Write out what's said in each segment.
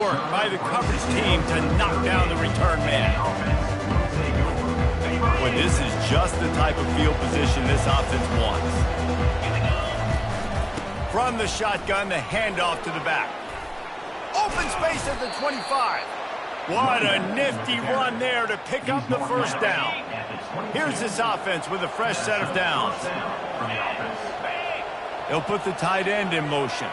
Work by the coverage team to knock down the return man. Well, this is just the type of field position this offense wants. From the shotgun, the handoff to the back. Open space at the 25. What a nifty run there to pick up the first down. Here's this offense with a fresh set of downs. They'll put the tight end in motion.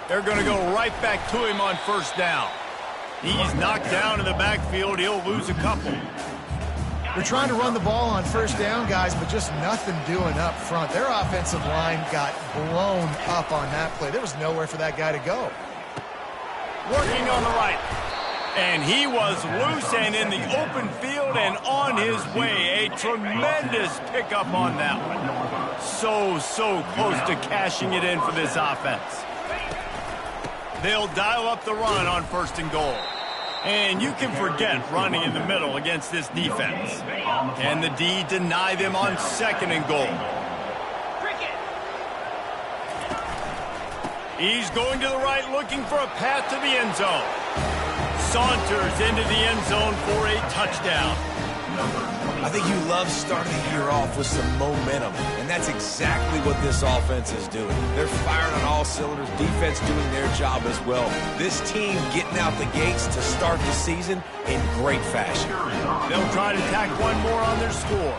They're going to go right back to him on first down. He's knocked down in the backfield. He'll lose a couple. They're trying to run the ball on first down, guys, but just nothing doing up front. Their offensive line got blown up on that play. There was nowhere for that guy to go. Working on the right. And he was loose and in the open field and on his way. A tremendous pickup on that one. So close to cashing it in for this offense. They'll dial up the run on first and goal. And you can forget running in the middle against this defense. And the D deny them on second and goal. He's going to the right looking for a path to the end zone. Saunters into the end zone for a touchdown. I think you love starting the year off with some momentum, and that's exactly what this offense is doing. They're firing on all cylinders, defense doing their job as well. This team getting out the gates to start the season in great fashion. They'll try to tack one more on their score.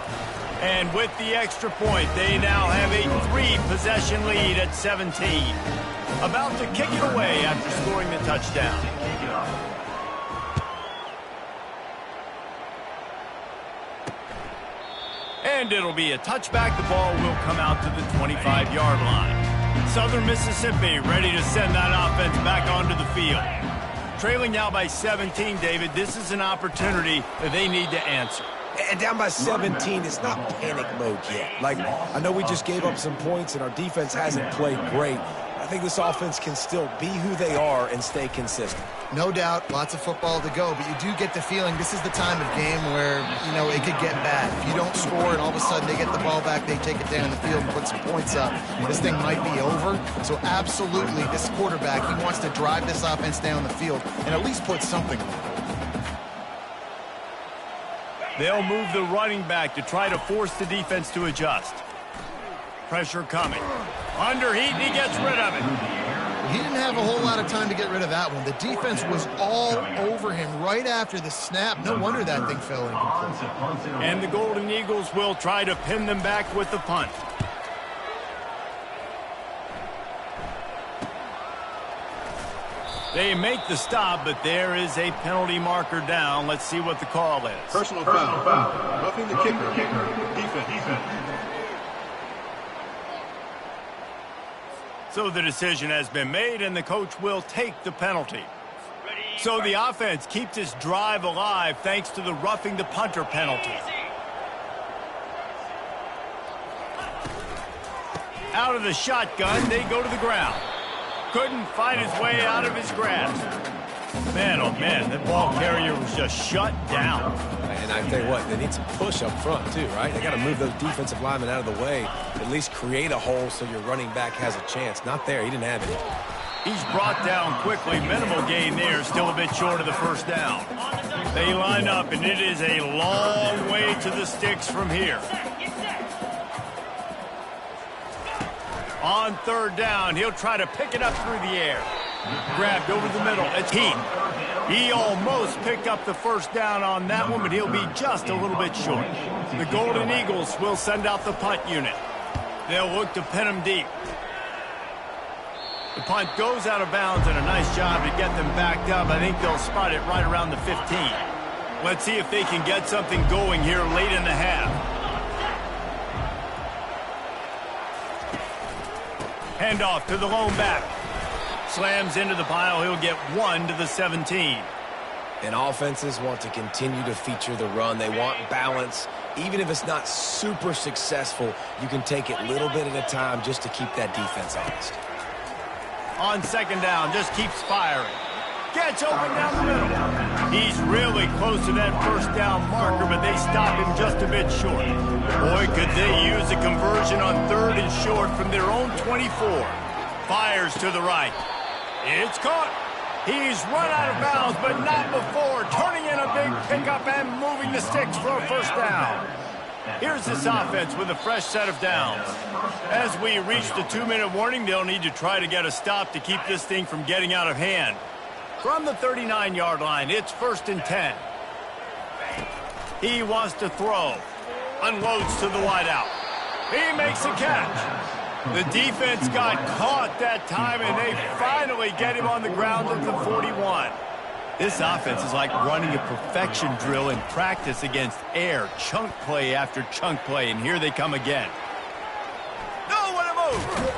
And with the extra point, they now have a 3-possession lead at 17. About to kick it away after scoring the touchdown. And it'll be a touchback. The ball will come out to the 25-yard line. Southern Mississippi ready to send that offense back onto the field. Trailing now by 17, David. This is an opportunity that they need to answer. And down by 17, it's not panic mode yet. Like, I know we just gave up some points and our defense hasn't played great. I think this offense can still be who they are and stay consistent. No doubt, lots of football to go, but you do get the feeling this is the time of game where, you know, it could get bad. If you don't score and all of a sudden they get the ball back, they take it down the field and put some points up, this thing might be over. So absolutely, this quarterback, he wants to drive this offense down the field and at least put something on it. They'll move the running back to try to force the defense to adjust. Pressure coming. Underheat, and he gets rid of it. He didn't have a whole lot of time to get rid of that one. The defense was all over him right after the snap. No wonder that thing fell incomplete. And the Golden Eagles will try to pin them back with the punt. They make the stop, but there is a penalty marker down. Let's see what the call is. Personal foul. Roughing the kicker. Defense. So the decision has been made, and the coach will take the penalty. So the offense keeps this drive alive thanks to the roughing the punter penalty. Out of the shotgun, they go to the ground. Couldn't fight his way out of his grasp. Man, oh man, that ball carrier was just shut down. And I tell you what, they need some push up front too, right? They got to move those defensive linemen out of the way, at least create a hole so your running back has a chance. Not there, he didn't have it. He's brought down quickly. Minimal gain there, still a bit short of the first down. They line up, and it is a long way to the sticks from here. On third down, he'll try to pick it up through the air. Grabbed over the middle. It's Heat. He almost picked up the first down on that one, but he'll be just a little bit short. The Golden Eagles will send out the punt unit. They'll look to pin him deep. The punt goes out of bounds, and a nice job to get them backed up. I think they'll spot it right around the 15. Let's see if they can get something going here late in the half. Handoff to the lone back. Slams into the pile. He'll get 1 to the 17. And offenses want to continue to feature the run. They want balance. Even if it's not super successful, you can take it little bit at a time just to keep that defense honest. On second down, just keeps firing. Gets open down the middle. He's really close to that first down marker, but they stop him just a bit short. Boy, could they use a conversion on third and short from their own 24. Fires to the right. It's caught. He's run out of bounds, but not before turning in a big pickup and moving the sticks for a first down. Here's this offense with a fresh set of downs. As we reach the 2-minute warning, they'll need to try to get a stop to keep this thing from getting out of hand. From the 39-yard line, it's 1st and 10. He wants to throw. Unloads to the wideout. He makes a catch. The defense got caught that time, and they finally get him on the ground at the 41. This offense is like running a perfection drill in practice against air, chunk play after chunk play, and here they come again. Nowhere to move.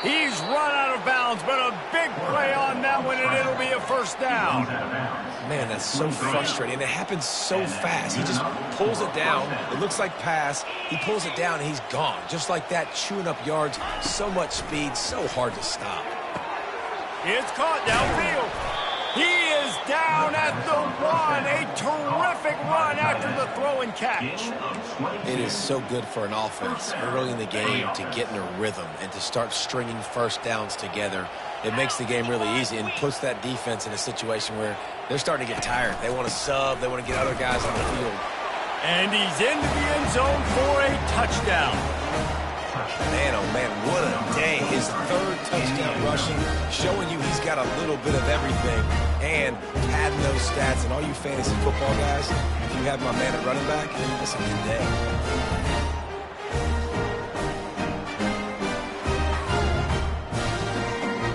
He's run out of bounds, but a big play on that one, and it'll be a first down. Man, that's so frustrating. And it happens so fast. He just pulls it down. It looks like pass. He pulls it down, and he's gone. Just like that, chewing up yards. So much speed, so hard to stop. It's caught downfield. He is down at the 1. A terrific run after the throw and catch. It is so good for an offense early in the game to get in a rhythm and to start stringing first downs together. It makes the game really easy and puts that defense in a situation where they're starting to get tired. They want to sub. They want to get other guys on the field. And he's into the end zone for a touchdown. Man, oh man, what a day. His 3rd touchdown rushing, showing you he's got a little bit of everything and padding those stats. And all you fantasy football guys, if you have my man at running back, that's a good day.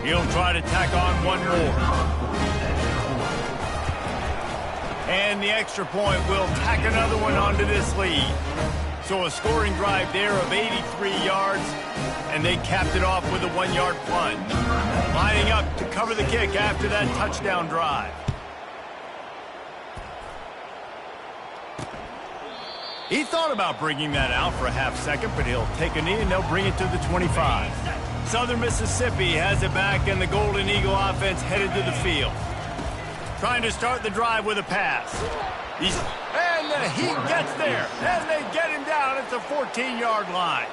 He'll try to tack on one more. And the extra point will tack another one onto this lead. So a scoring drive there of 83 yards, and they capped it off with a 1-yard plunge. Lining up to cover the kick after that touchdown drive. He thought about bringing that out for a half second, but he'll take a knee and they'll bring it to the 25. Southern Mississippi has it back, and the Golden Eagle offense headed to the field. Trying to start the drive with a pass. He gets there, and they get him down at the 14-yard line.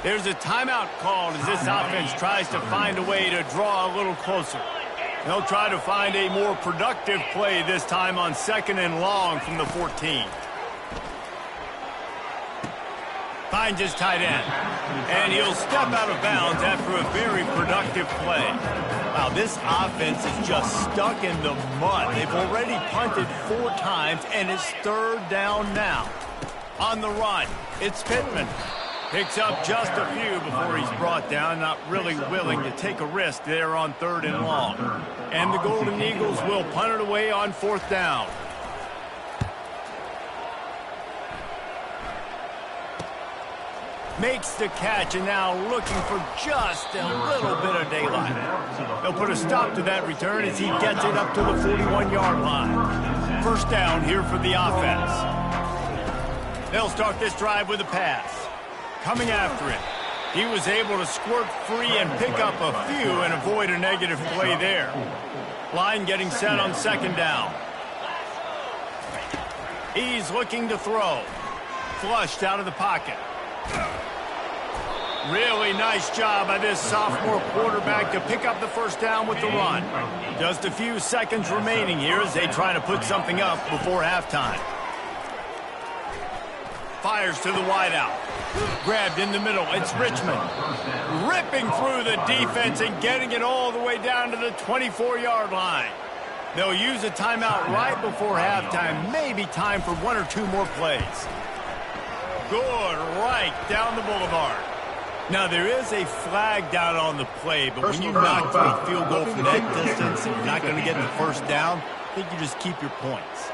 There's a timeout called as this offense tries to find a way to draw a little closer. They'll try to find a more productive play this time on 2nd and long from the 14. Finds his tight end, and he'll step out of bounds after a very productive play. Wow, this offense is just stuck in the mud. They've already punted 4 times, and it's 3rd down now. On the run, it's Pittman. Picks up just a few before he's brought down, not really willing to take a risk there on 3rd and long. And the Golden Eagles will punt it away on 4th down. Makes the catch, and now looking for just a little bit of daylight. They'll put a stop to that return as he gets it up to the 41-yard line. First down here for the offense. They'll start this drive with a pass. Coming after it, he was able to squirt free and pick up a few and avoid a negative play there. Line getting set on 2nd down. He's looking to throw. Flushed out of the pocket. Really nice job by this sophomore quarterback to pick up the first down with the run. Just a few seconds remaining here as they try to put something up before halftime. Fires to the wideout. Grabbed in the middle. It's Richmond. Ripping through the defense and getting it all the way down to the 24-yard line. They'll use a timeout right before halftime. Maybe time for 1 or 2 more plays. Good right down the boulevard. Now, there is a flag down on the play, but when you knock to a field goal from that distance and you're not going to get the first down, I think you just keep your points.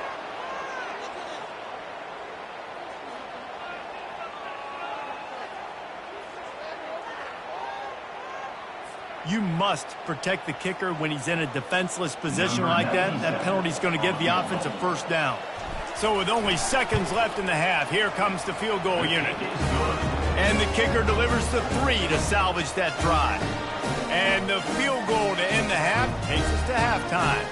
You must protect the kicker when he's in a defenseless position like that. That penalty's going to give the offense a first down. So with only seconds left in the half, here comes the field goal unit. And the kicker delivers the 3 to salvage that drive. And the field goal to end the half takes us to halftime.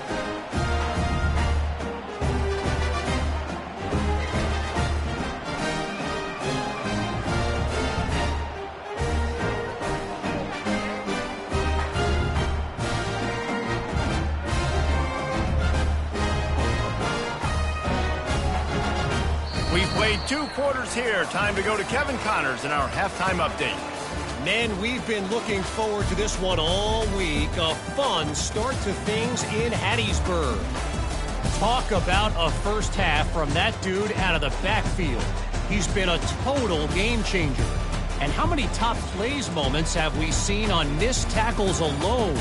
played 2 quarters here. Time to go to Kevin Connors in our halftime update. Men, we've been looking forward to this one all week. A fun start to things in Hattiesburg. Talk about a first half from that dude out of the backfield. He's been a total game changer. And how many top plays moments have we seen on missed tackles alone?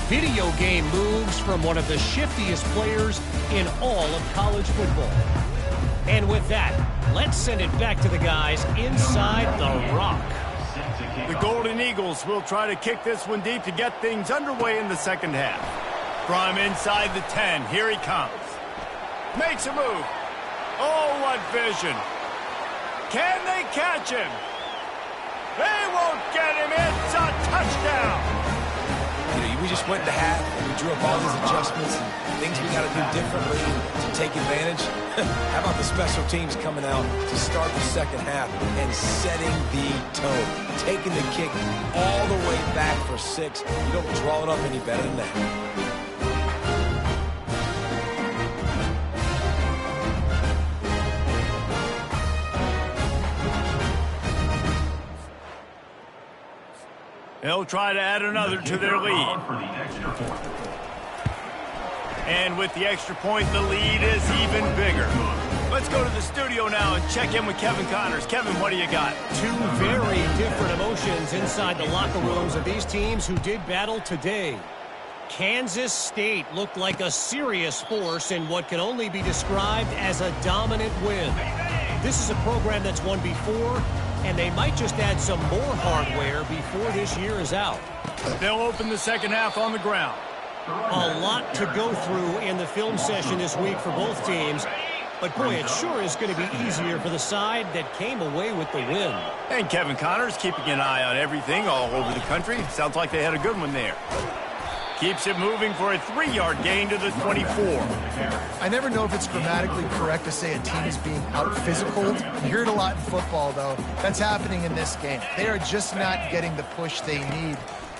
Video game moves from one of the shiftiest players in all of college football. And with that, let's send it back to the guys inside the rock. The Golden Eagles will try to kick this one deep to get things underway in the second half. From inside the 10, here he comes. Makes a move. Oh, what vision. Can they catch him? They won't get him. It's a touchdown. We just went to half and we drew up all these adjustments and things we got to do differently to take advantage. How about the special teams coming out to start the second half and setting the tone, taking the kick all the way back for 6. You don't draw it up any better than that. They'll try to add another to their lead. And with the extra point, the lead is even bigger. Let's go to the studio now and check in with Kevin Connors. Kevin, what do you got? 2 very different emotions inside the locker rooms of these teams who did battle today. Kansas State looked like a serious force in what can only be described as a dominant win. This is a program that's won before, and they might just add some more hardware before this year is out. They'll open the second half on the ground. A lot to go through in the film session this week for both teams. But, boy, it sure is going to be easier for the side that came away with the win. And Kevin Connors keeping an eye on everything all over the country. Sounds like they had a good one there. Keeps it moving for a 3-yard gain to the 24. I never know if it's grammatically correct to say a team is being out-physicaled. You hear it a lot in football, though. That's happening in this game. They are just not getting the push they need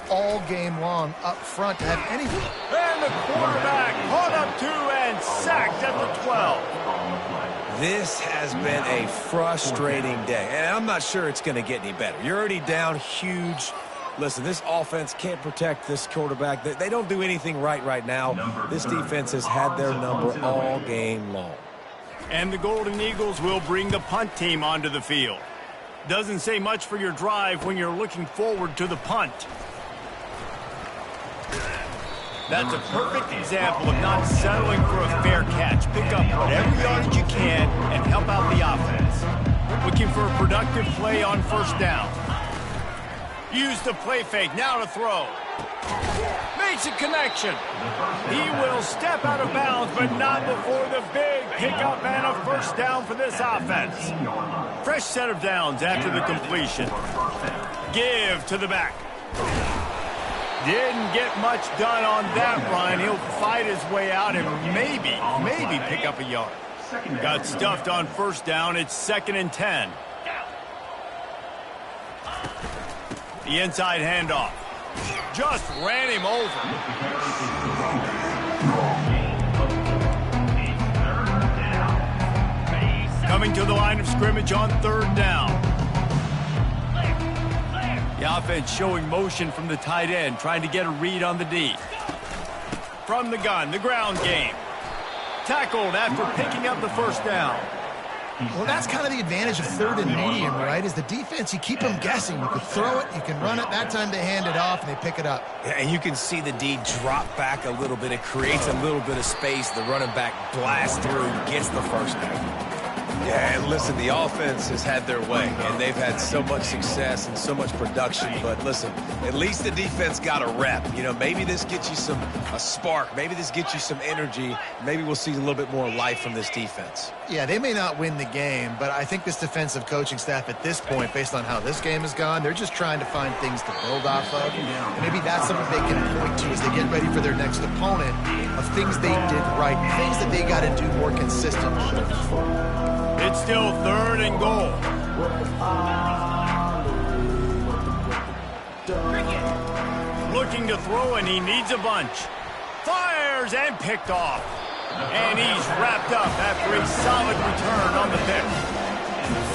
all game long up front to have anything. And the quarterback caught up 2 and sacked at the 12. This has been a frustrating day, and I'm not sure it's going to get any better. You're already down huge. Listen, this offense can't protect this quarterback. They don't do anything right now. This defense has had their number all game long. And the Golden Eagles will bring the punt team onto the field. Doesn't say much for your drive when you're looking forward to the punt. That's a perfect example of not settling for a fair catch. Pick up whatever yardage you can and help out the offense. Looking for a productive play on first down. Use the play fake, now to throw. Makes a connection. He will step out of bounds, but not before the big pickup and a first down for this offense. Fresh set of downs after the completion. Give to the back. Didn't get much done on that run. He'll fight his way out and maybe pick up a yard. Got stuffed on first down. It's 2nd and 10. The inside handoff. Just ran him over. Coming to the line of scrimmage on 3rd down. The offense showing motion from the tight end, trying to get a read on the D. From the gun, the ground game. Tackled after picking up the first down. Well, that's kind of the advantage of 3rd and medium, right? Is the defense, you keep them guessing. You can throw it, you can run it. That time they hand it off and they pick it up. Yeah, and you can see the D drop back a little bit. It creates a little bit of space. The running back blasts through, gets the first down. Yeah, and listen, the offense has had their way, and they've had so much success and so much production. But listen, at least the defense got a rep. You know, maybe this gets you a spark. Maybe this gets you some energy. Maybe we'll see a little bit more life from this defense. Yeah, they may not win the game, but I think this defensive coaching staff at this point, based on how this game has gone, they're just trying to find things to build off of. And maybe that's something they can point to as they get ready for their next opponent of things they did right, things that they got to do more consistently. It's still 3rd and goal. Looking to throw, and he needs a bunch. Fires and picked off. And he's wrapped up after a solid return on the pick.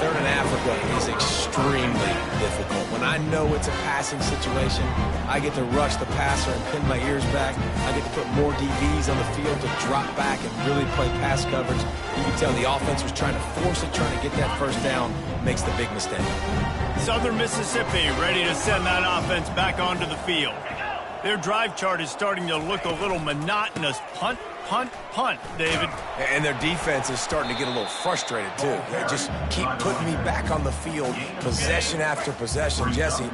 third in Africa is extremely difficult. When I know it's a passing situation, I get to rush the passer and pin my ears back. I get to put more DBs on the field to drop back and really play pass coverage. You can tell the offense was trying to force it, trying to get that first down, makes the big mistake. Southern Mississippi ready to send that offense back onto the field. Their drive chart is starting to look a little monotonous. Punt, punt, punt, David. And their defense is starting to get a little frustrated, too. They just keep putting me back on the field, possession after possession. Jesse,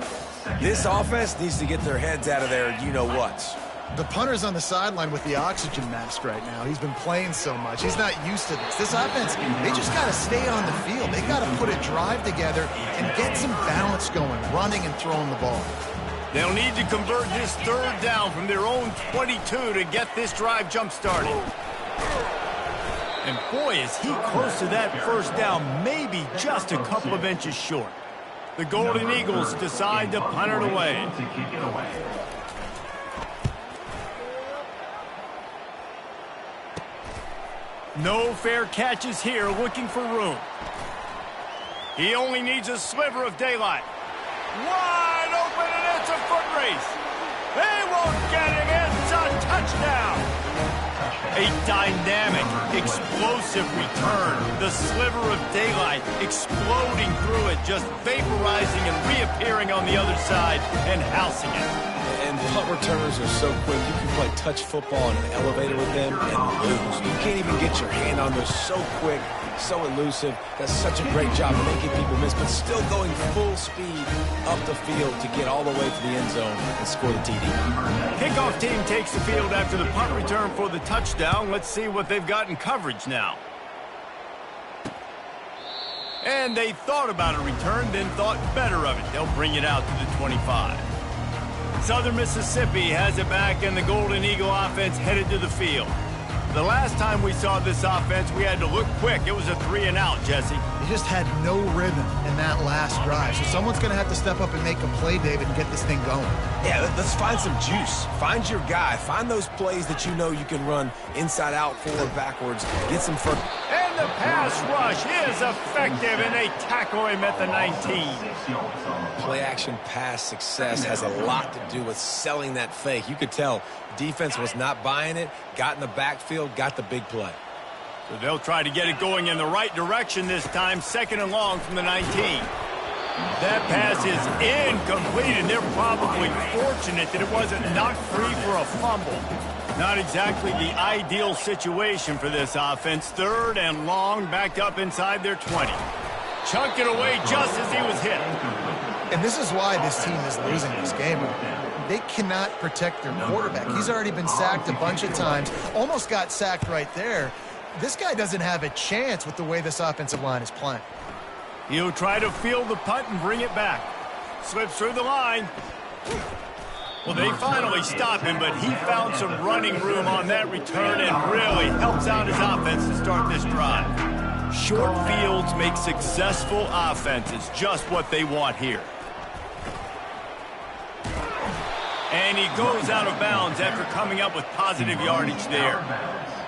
this offense needs to get their heads out of their you-know-whats. The punter's on the sideline with the oxygen mask right now. He's been playing so much. He's not used to this. This offense, they just got to stay on the field. They got to put a drive together and get some balance going, running and throwing the ball. They'll need to convert this third down from their own 22 to get this drive jump-started. And boy, is he close to that first down, maybe just a couple of inches short. The Golden Eagles decide to punt it away. No fair catches here, looking for room. He only needs a sliver of daylight. Wide open, and it's a foot race. They won't get him. It's a touchdown. A dynamic, explosive return. The sliver of daylight exploding through it, just vaporizing and reappearing on the other side and housing it. And punt returners are so quick. You can play touch football in an elevator with them and lose. You can't even get your hand on them. They're so quick, so elusive. Does such a great job of making people miss, but still going full speed up the field to get all the way to the end zone and score the TD. Kickoff team takes the field after the punt return for the touchdown. Let's see what they've got in coverage now. And they thought about a return, then thought better of it. They'll bring it out to the 25. Southern Mississippi has it back, and the Golden Eagle offense headed to the field. The last time we saw this offense, we had to look quick. It was a 3-and-out, Jesse. They just had no rhythm in that last drive. So someone's going to have to step up and make a play, David, and get this thing going. Yeah, let's find some juice. Find your guy. Find those plays that you know you can run inside out, forward, backwards. Get some first. And the pass rush is effective, and they tackle him at the 19. Play-action pass success has a lot to do with selling that fake. You could tell defense was not buying it, got in the backfield, got the big play. So they'll try to get it going in the right direction this time, 2nd and long from the 19. That pass is incomplete, and they're probably fortunate that it wasn't knocked free for a fumble. Not exactly the ideal situation for this offense. 3rd and long, backed up inside their 20. Chunked it away just as he was hit. And this is why this team is losing this game. They cannot protect their quarterback. He's already been sacked a bunch of times, almost got sacked right there. This guy doesn't have a chance with the way this offensive line is playing. He'll try to field the punt and bring it back. Slips through the line. Well, they finally stop him, but he found some running room on that return and really helps out his offense to start this drive. Short fields make successful offenses, just what they want here. And he goes out of bounds after coming up with positive yardage there.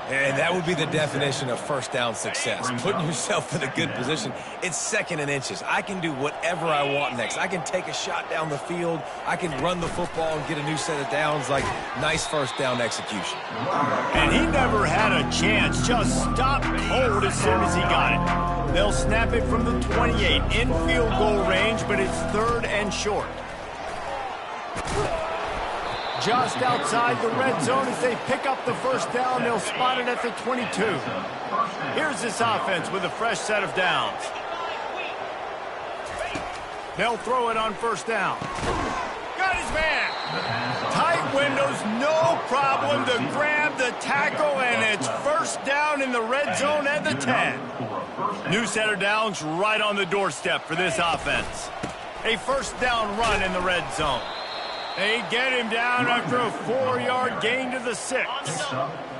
And that would be the definition of first down success. Putting yourself in a good position. It's 2nd and inches. I can do whatever I want next. I can take a shot down the field. I can run the football and get a new set of downs. Like, nice first down execution. And he never had a chance. Just stopped cold as soon as he got it. They'll snap it from the 28 in field goal range, but it's 3rd and short. Just outside the red zone as they pick up the first down. They'll spot it at the 22. Here's this offense with a fresh set of downs. They'll throw it on first down. Got his man. Tight windows, no problem to grab the tackle, and it's first down in the red zone at the 10. New set of downs right on the doorstep for this offense. A first down run in the red zone. They get him down after a 4-yard gain to the 6.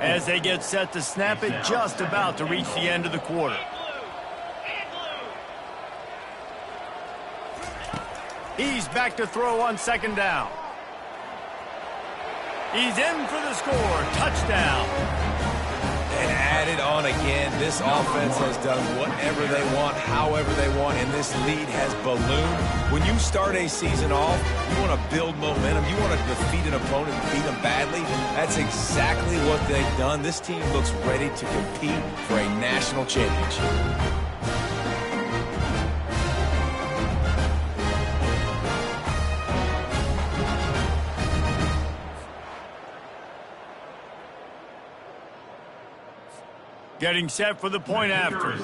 As they get set to snap it, just about to reach the end of the quarter. He's back to throw on 2nd down. He's in for the score. Touchdown. And add added on again. This offense has done whatever they want, however they want, and this lead has ballooned. When you start a season off, you want to build momentum. You want to defeat an opponent and beat them badly. That's exactly what they've done. This team looks ready to compete for a national championship. Getting set for the point after.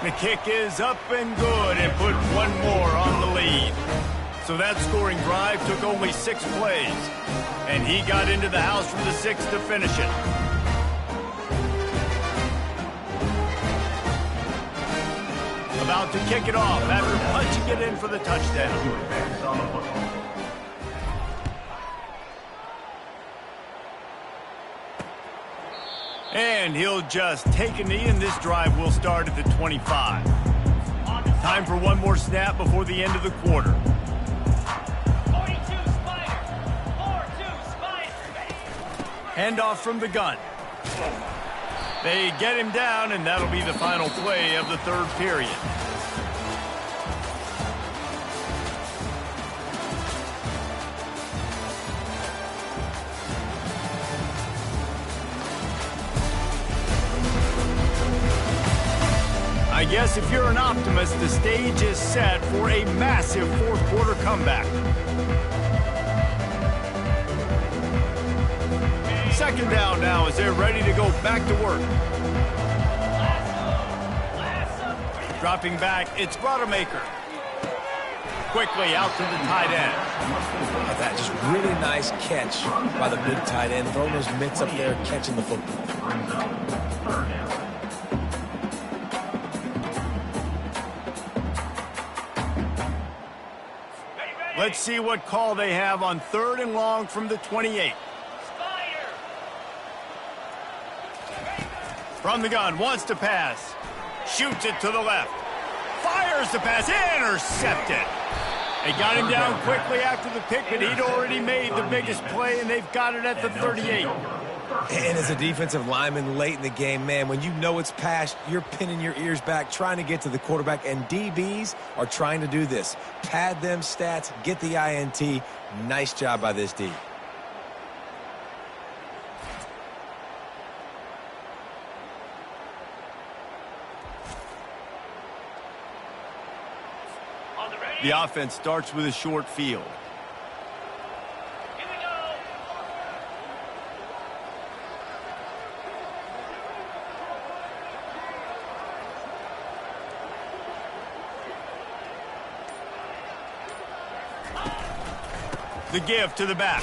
The kick is up and good and put one more on the lead. So that scoring drive took only 6 plays. And he got into the house from the 6 to finish it. About to kick it off after punching it in for the touchdown. And he'll just take a knee, and this drive will start at the 25. Time for one more snap before the end of the quarter. 42 Spider. 4-2 Spider. Handoff from the gun. They get him down, and that'll be the final play of the third period. I guess if you're an optimist, the stage is set for a massive fourth quarter comeback. Second down now as they're ready to go back to work. Dropping back, it's Rodemaker. Quickly out to the tight end. That just really nice catch by the big tight end. Throwing those mitts up there, catching the football. Let's see what call they have on 3rd and long from the 28. From the gun, wants to pass. Shoots it to the left. Fires the pass, intercepted. They got him down quickly after the pick, but he'd already made the biggest play, and they've got it at the 38. And as a defensive lineman late in the game, man, when you know it's past, you're pinning your ears back, trying to get to the quarterback, and DBs are trying to do this. Pad them stats, get the INT. Nice job by this D. The offense starts with a short field. Here we go. The give to the back.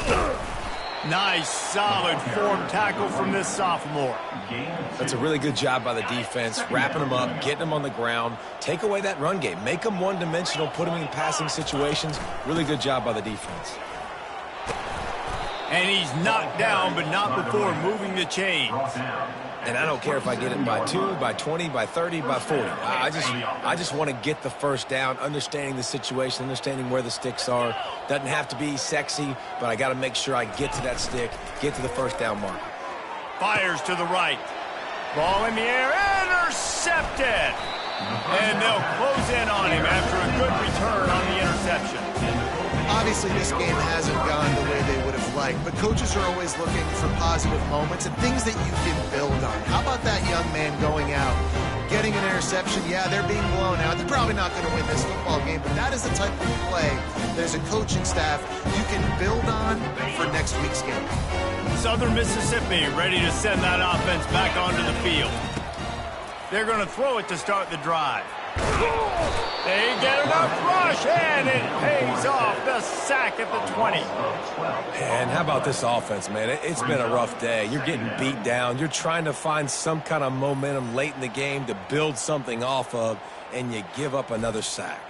Nice, solid form tackle from this sophomore. That's a really good job by the defense, wrapping them up, getting them on the ground. Take away that run game. Make them one-dimensional, put them in passing situations. Really good job by the defense. And he's knocked down, but not before moving the chains. And I don't care if I get it by 2, by 20, by 30, by 40. I just want to get the first down, understanding the situation, understanding where the sticks are. Doesn't have to be sexy, but I got to make sure I get to that stick, get to the first down mark. Fires to the right. Ball in the air, intercepted. And they'll close in on him after a good return on the interception. Obviously, this game hasn't gone the way they would have liked, but coaches are always looking for positive moments and things that you can build on. How about that young man going out, getting an interception? Yeah, they're being blown out. They're probably not going to win this football game, but that is the type of play that as a coaching staff you can build on for next week's game. Southern Mississippi ready to send that offense back onto the field. They're going to throw it to start the drive. They get enough rush, and it pays off. The sack at the 20. And how about this offense, man? It's been a rough day. You're getting beat down. You're trying to find some kind of momentum late in the game to build something off of, and you give up another sack.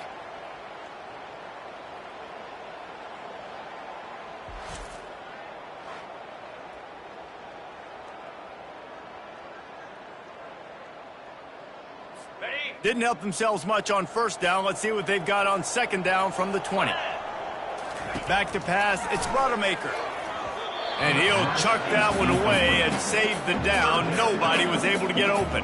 Didn't help themselves much on first down. Let's see what they've got on second down from the 20. Back to pass. It's Rodemaker. And he'll chuck that one away and save the down. Nobody was able to get open.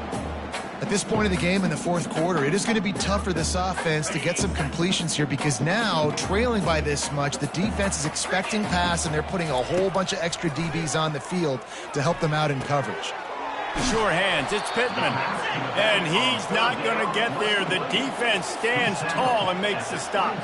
At this point of the game in the fourth quarter, it is going to be tough for this offense to get some completions here because now, trailing by this much, the defense is expecting pass and they're putting a whole bunch of extra DBs on the field to help them out in coverage. Sure hands, it's Pittman. And he's not going to get there. The defense stands tall and makes the stop.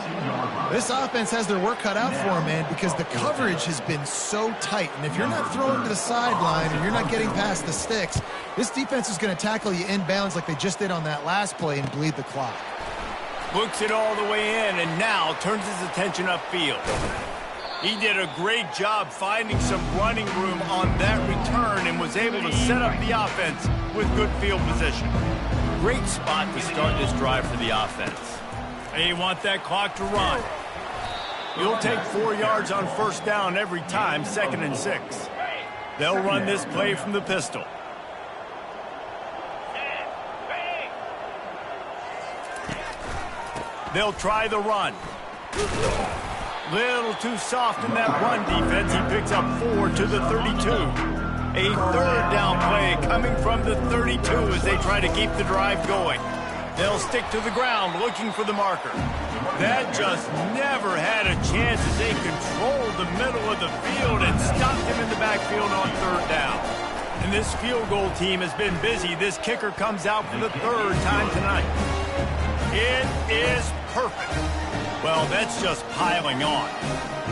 This offense has their work cut out for them, man, because the coverage has been so tight. And if you're not throwing to the sideline and you're not getting past the sticks, this defense is going to tackle you inbounds like they just did on that last play and bleed the clock. Books it all the way in and now turns his attention upfield. He did a great job finding some running room on that return and was able to set up the offense with good field position. Great spot to start this drive for the offense. They want that clock to run. You'll take 4 yards on first down every time, 2nd and 6. They'll run this play from the pistol. They'll try the run. Little too soft in that run defense. He picks up 4 to the 32. A third down play coming from the 32 as they try to keep the drive going. They'll stick to the ground looking for the marker. That just never had a chance as they controlled the middle of the field and stopped him in the backfield on third down. And this field goal team has been busy. This kicker comes out for the 3rd time tonight. It is perfect. Well, that's just piling on.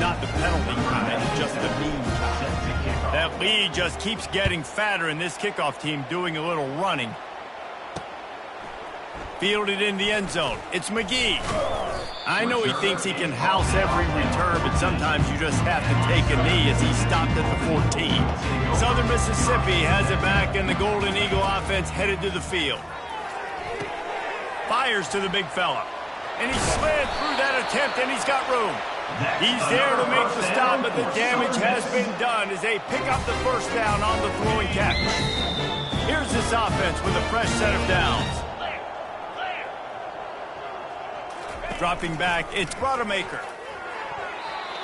Not the penalty kind, just the mean kind. That lead just keeps getting fatter, and this kickoff team doing a little running. Fielded in the end zone. It's McGee. I know he thinks he can house every return, but sometimes you just have to take a knee as he stopped at the 14. Southern Mississippi has it back, and the Golden Eagle offense headed to the field. Fires to the big fella. And he slid through that attempt, and he's got room. He's there to make the stop, but the damage has been done as they pick up the first down on the throwing catch. Here's this offense with a fresh set of downs. Dropping back, it's Rodemaker.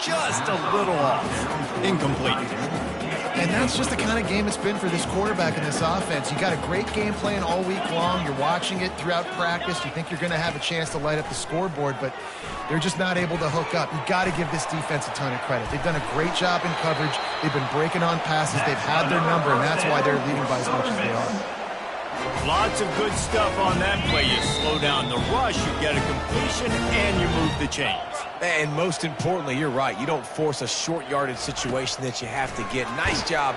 Just a little off. Incomplete. And that's just the kind of game it's been for this quarterback in this offense. You got a great game plan all week long. You're watching it throughout practice. You think you're going to have a chance to light up the scoreboard, but they're just not able to hook up. You got to give this defense a ton of credit. They've done a great job in coverage. They've been breaking on passes. They've had their number, and that's why they're leading by as much as they are. Lots of good stuff on that play. You slow down the rush, you get a completion, and you move the chains. And most importantly, you're right. You don't force a short yardage situation that you have to get. Nice job.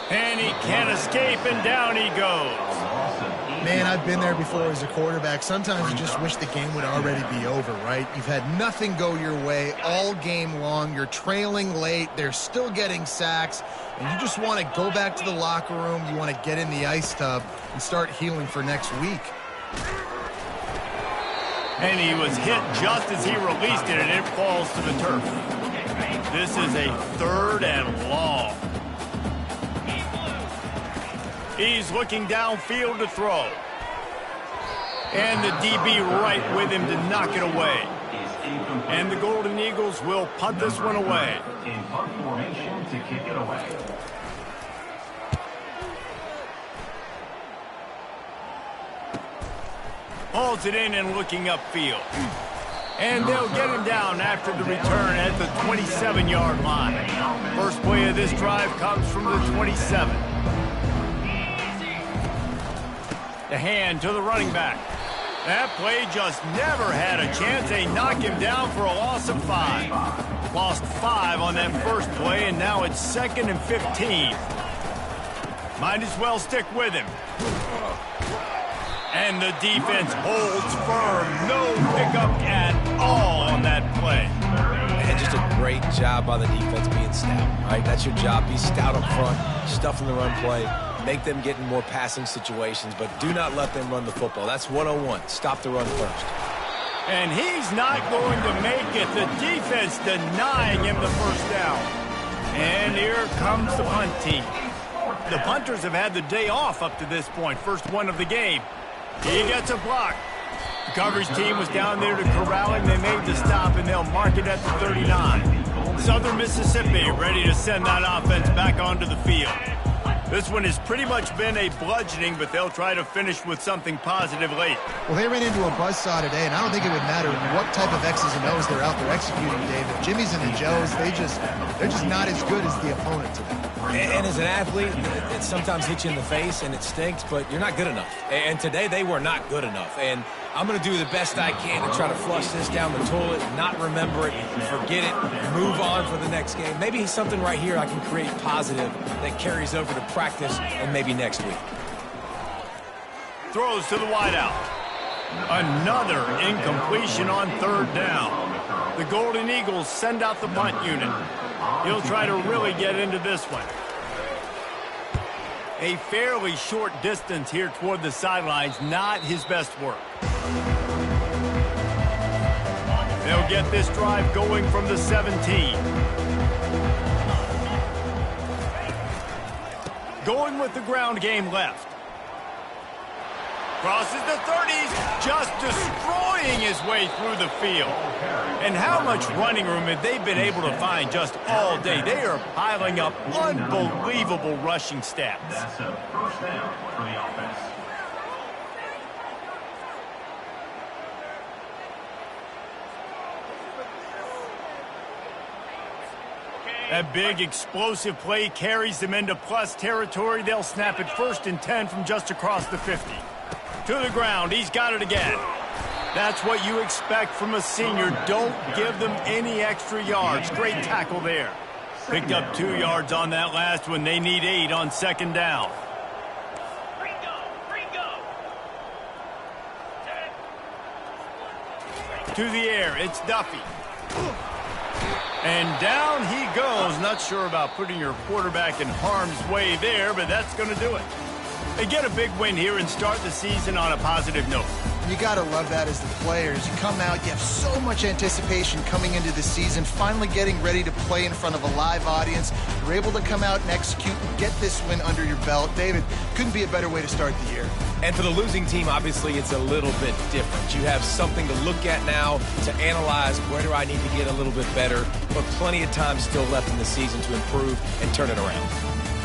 And he can't escape, and down he goes. Man, I've been there before as a quarterback. Sometimes you just wish the game would already be over, right? You've had nothing go your way all game long. You're trailing late. They're still getting sacks. And you just want to go back to the locker room. You want to get in the ice tub and start healing for next week. And he was hit just as he released it, and it falls to the turf. This is a 3rd and long. He's looking downfield to throw. And the DB right with him to knock it away. And the Golden Eagles will punt this one away. In punt formation to kick it away. Hauls it in and looking upfield. And they'll get him down after the return at the 27-yard line. First play of this drive comes from the 27. The hand to the running back. That play just never had a chance. They knock him down for a loss of 5. Lost 5 on that first play, and now it's 2nd and 15. Might as well stick with him. And the defense holds firm. No pickup at all on that play. And just a great job by the defense being stout, right? That's your job. Be stout up front, stuff in the run play, make them get in more passing situations, but do not let them run the football. That's 101. Stop the run first. And he's not going to make it. The defense denying him the first down. And here comes the punt team. The punters have had the day off up to this point. First one of the game. He gets a block. The coverage team was down there to corral him. They made the stop, and they'll mark it at the 39. Southern Mississippi ready to send that offense back onto the field. This one has pretty much been a bludgeoning, but they'll try to finish with something positive late. Well, they ran into a buzzsaw today, and I don't think it would matter what type of X's and O's they're out there executing, David. Jimmy's and the Joes, they're just not as good as the opponent today. And as an athlete, it sometimes hits you in the face and it stinks, but you're not good enough. And today they were not good enough. And I'm going to do the best I can to try to flush this down the toilet, not remember it, forget it, move on for the next game. Maybe something right here I can create positive that carries over to practice and maybe next week. Throws to the wideout. Another incompletion on third down. The Golden Eagles send out the punt unit. He'll try to really get into this one. A fairly short distance here toward the sidelines, not his best work. They'll get this drive going from the 17. Going with the ground game left. Crosses the 30s, just destroying his way through the field. And how much running room have they been able to find just all day? They are piling up unbelievable rushing stats. That's a first down for the offense. That big explosive play carries them into plus territory. They'll snap it 1st and 10 from just across the 50. To the ground, he's got it again. That's what you expect from a senior. Don't give them any extra yards. Great tackle there. Picked up 2 yards on that last one. They need 8 on 2nd down. To the air, it's Duffy. And down he goes. Not sure about putting your quarterback in harm's way there, but that's going to do it. They get a big win here and start the season on a positive note. You got to love that as the players. You come out, you have so much anticipation coming into the season, finally getting ready to play in front of a live audience. You're able to come out and execute and get this win under your belt. David, couldn't be a better way to start the year. And for the losing team, obviously, it's a little bit different. You have something to look at now to analyze where do I need to get a little bit better, but plenty of time still left in the season to improve and turn it around.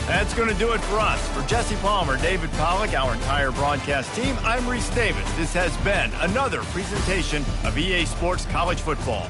That's going to do it for us. For Jesse Palmer, David Pollack, our entire broadcast team, I'm Reese Davis. This has been another presentation of EA Sports College Football.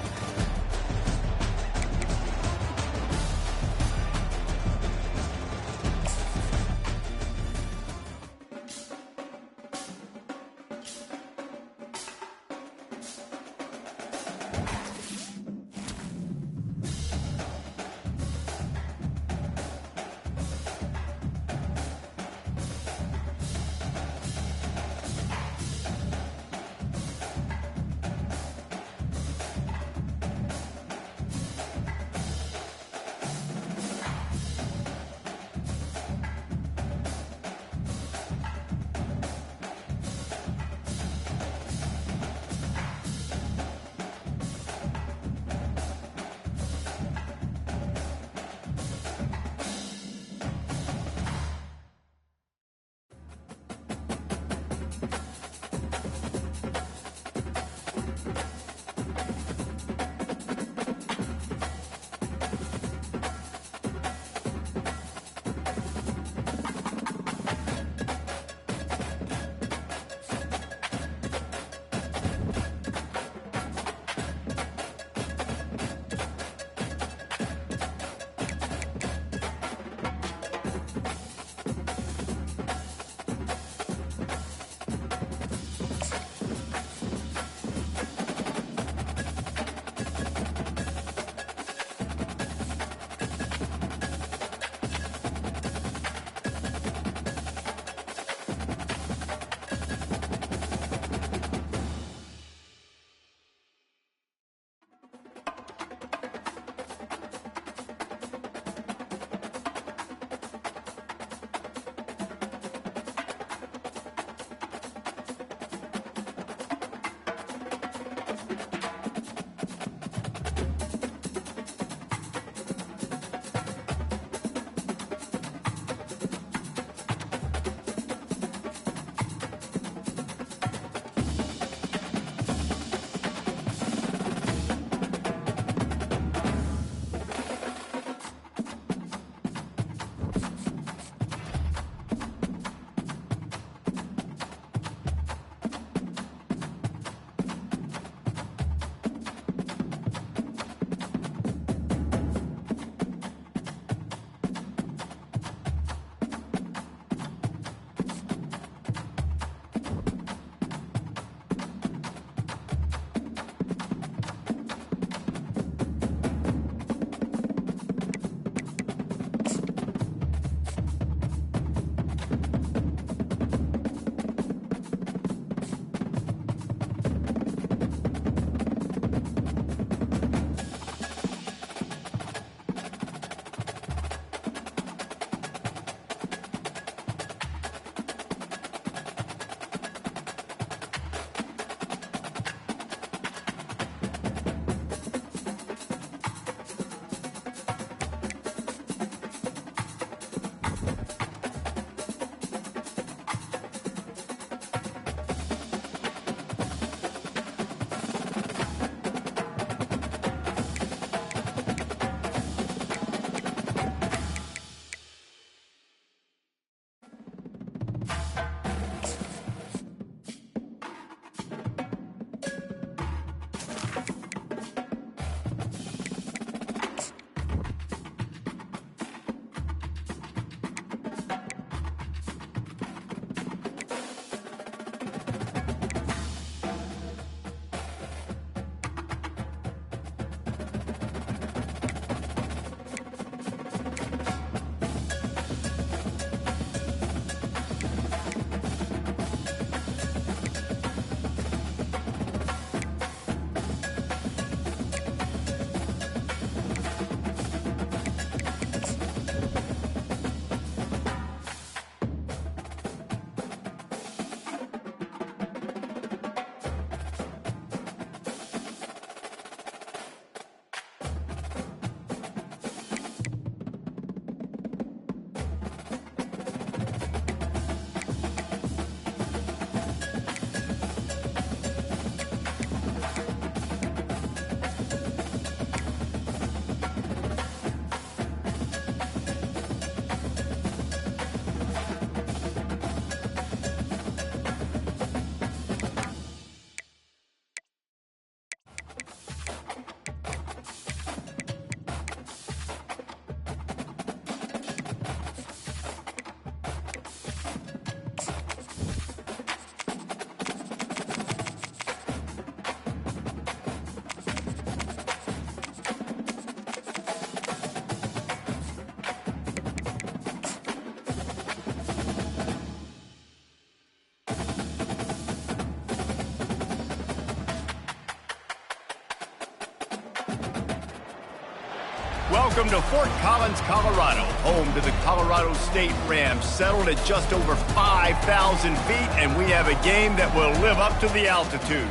Welcome to Fort Collins, Colorado, home to the Colorado State Rams, settled at just over 5,000 feet, and we have a game that will live up to the altitude.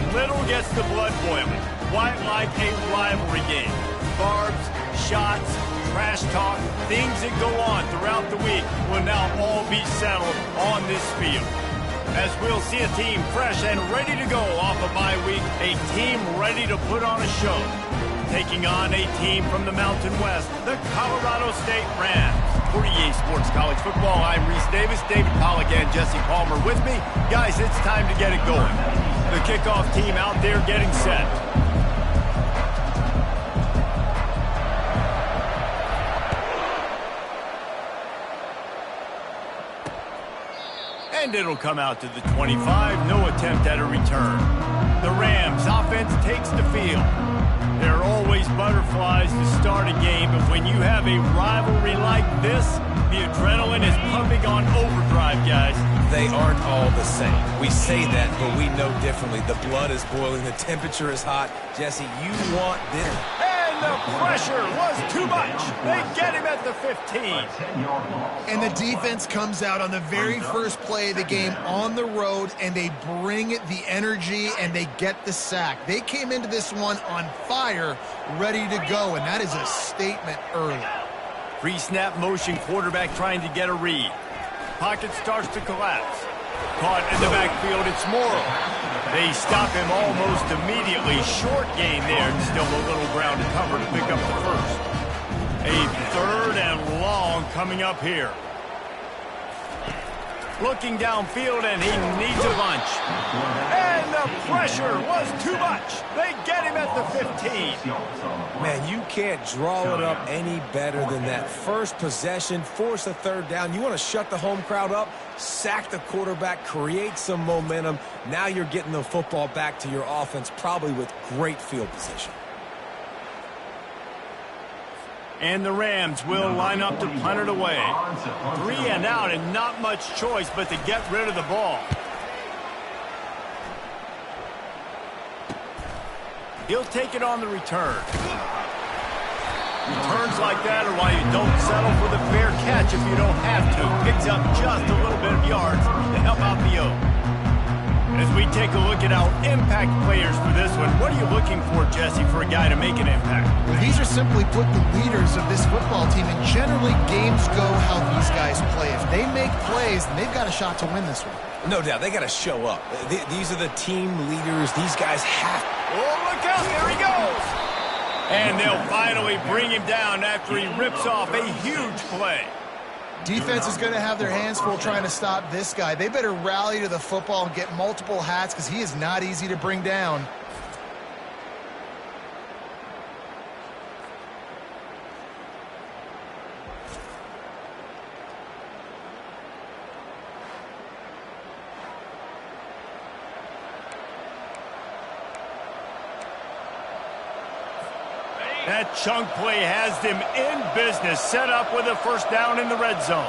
Little gets the blood boiling, quite like a rivalry game. Barbs, shots, trash talk, things that go on throughout the week will now all be settled on this field. As we'll see a team fresh and ready to go off a bye week, a team ready to put on a show. Taking on a team from the Mountain West, the Colorado State Rams. For EA Sports College Football, I'm Reese Davis, David Pollack, and Jesse Palmer with me. Guys, it's time to get it going. The kickoff team out there getting set. And it'll come out to the 25. No attempt at a return. The Rams offense takes the field. There are always butterflies to start a game, but when you have a rivalry like this, the adrenaline is pumping on overdrive, guys. They aren't all the same. We say that, but we know differently. The blood is boiling. The temperature is hot. Jesse, you want this. The pressure was too much. They get him at the 15. And the defense comes out on the very first play of the game on the road, and they bring the energy, and they get the sack. They came into this one on fire, ready to go, and that is a statement early. Pre-snap motion, quarterback trying to get a read. Pocket starts to collapse. Caught in the backfield, it's Morrow. They stop him almost immediately. Short gain there, and still a little ground to cover to pick up the first. A third and long coming up here. Looking downfield, and he needs a bunch. And the pressure was too much. They get him at the 15. Man, you can't draw it up any better than that. First possession, force a third down. You want to shut the home crowd up, sack the quarterback, create some momentum. Now you're getting the football back to your offense, probably with great field position. And the Rams will line up to punt it away. 3 and out, and not much choice but to get rid of the ball. He'll take it on the return. Returns like that are why you don't settle for the fair catch if you don't have to. Picks up just a little bit of yards to help out the O. As we take a look at our impact players for this one, what are you looking for, Jesse, for a guy to make an impact? Well, these are simply put the leaders of this football team, and generally games go how these guys play. If they make plays, then they've got a shot to win this one. No doubt, they got to show up. These are the team leaders. These guys have. Oh, look out, there he goes! And they'll finally bring him down after he rips off a huge play. Defense is going to have their hands full trying to stop this guy. They better rally to the football and get multiple hats because he is not easy to bring down. That chunk play has them in business, set up with a first down in the red zone.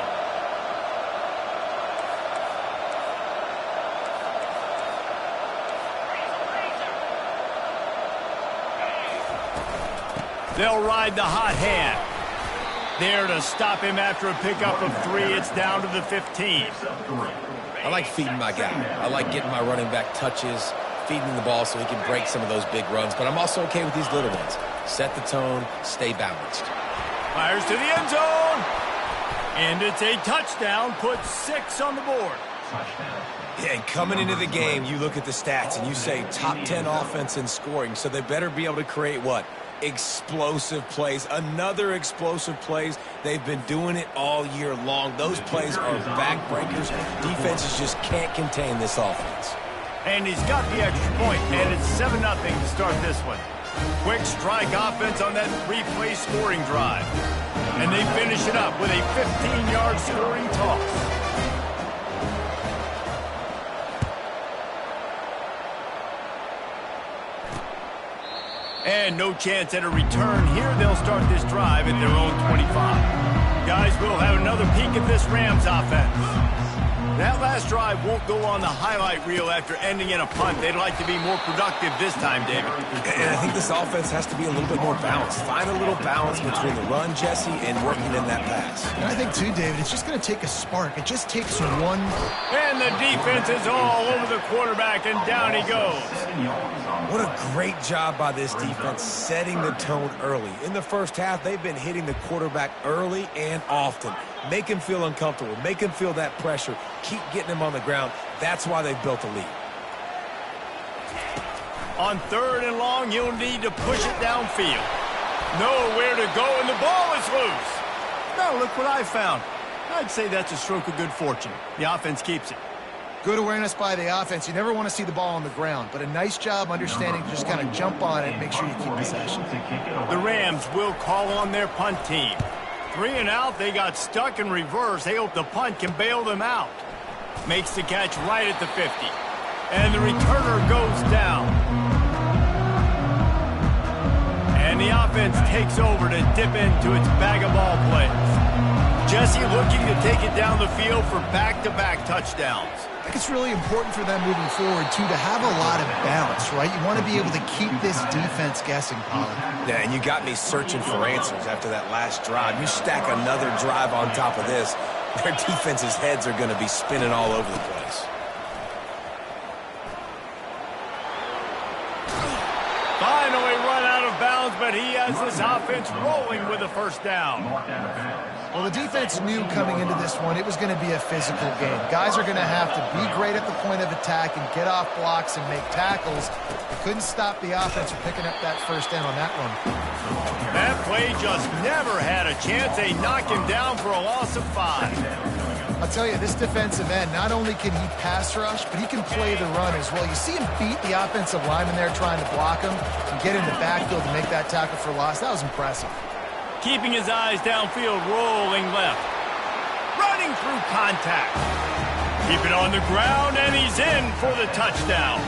They'll ride the hot hand. There to stop him after a pickup of 3. It's down to the 15. I like feeding my guy. I like getting my running back touches, feeding him the ball so he can break some of those big runs. But I'm also okay with these little ones. Set the tone, stay balanced. Fires to the end zone. And it's a touchdown, puts 6 on the board. Yeah, and coming into the game, you look at the stats and you say top 10 offense in scoring, so they better be able to create what? Explosive plays. Another explosive plays. They've been doing it all year long. Those plays are backbreakers. Defenses just can't contain this offense. And he's got the extra point, and it's 7-0 to start this one. Quick strike offense on that 3-play scoring drive. And they finish it up with a 15-yard scoring toss. And no chance at a return here. They'll start this drive at their own 25. Guys, we'll have another peek at this Rams offense. That last drive won't go on the highlight reel after ending in a punt. They'd like to be more productive this time, David. And I think this offense has to be a little bit more balanced. Find a little balance between the run, Jesse, and working in that pass. And I think, too, David, it's just going to take a spark. It just takes one. And the defense is all over the quarterback, and down he goes. What a great job by this defense setting the tone early. In the first half, they've been hitting the quarterback early and often. Make him feel uncomfortable. Make him feel that pressure. Keep getting him on the ground. That's why they've built a lead. On 3rd and long, you'll need to push it downfield. Nowhere to go, and the ball is loose. Now look what I found. I'd say that's a stroke of good fortune. The offense keeps it. Good awareness by the offense. You never want to see the ball on the ground, but a nice job understanding to just kind of jump on it and make sure you keep possession. The Rams will call on their punt team. 3 and out, they got stuck in reverse. They hope the punt can bail them out. Makes the catch right at the 50. And the returner goes down. And the offense takes over to dip into its bag of ball plays. Jesse looking to take it down the field for back-to-back touchdowns. I think it's really important for them moving forward, too, to have a lot of balance, right? You want to be able to keep this defense guessing, Pollard. Yeah, and you got me searching for answers after that last drive. You stack another drive on top of this, their defense's heads are going to be spinning all over the place. Finally run out of bounds, but he has this offense rolling with a first down. Well, the defense knew coming into this one it was going to be a physical game. Guys are going to have to be great at the point of attack and get off blocks and make tackles. They couldn't stop the offense from picking up that first down on that run. That play just never had a chance. They knock him down for a loss of 5. I'll tell you, this defensive end, not only can he pass rush, but he can play the run as well. You see him beat the offensive lineman there trying to block him and get in the backfield to make that tackle for loss. That was impressive. Keeping his eyes downfield, rolling left. Running through contact. Keep it on the ground, and he's in for the touchdown.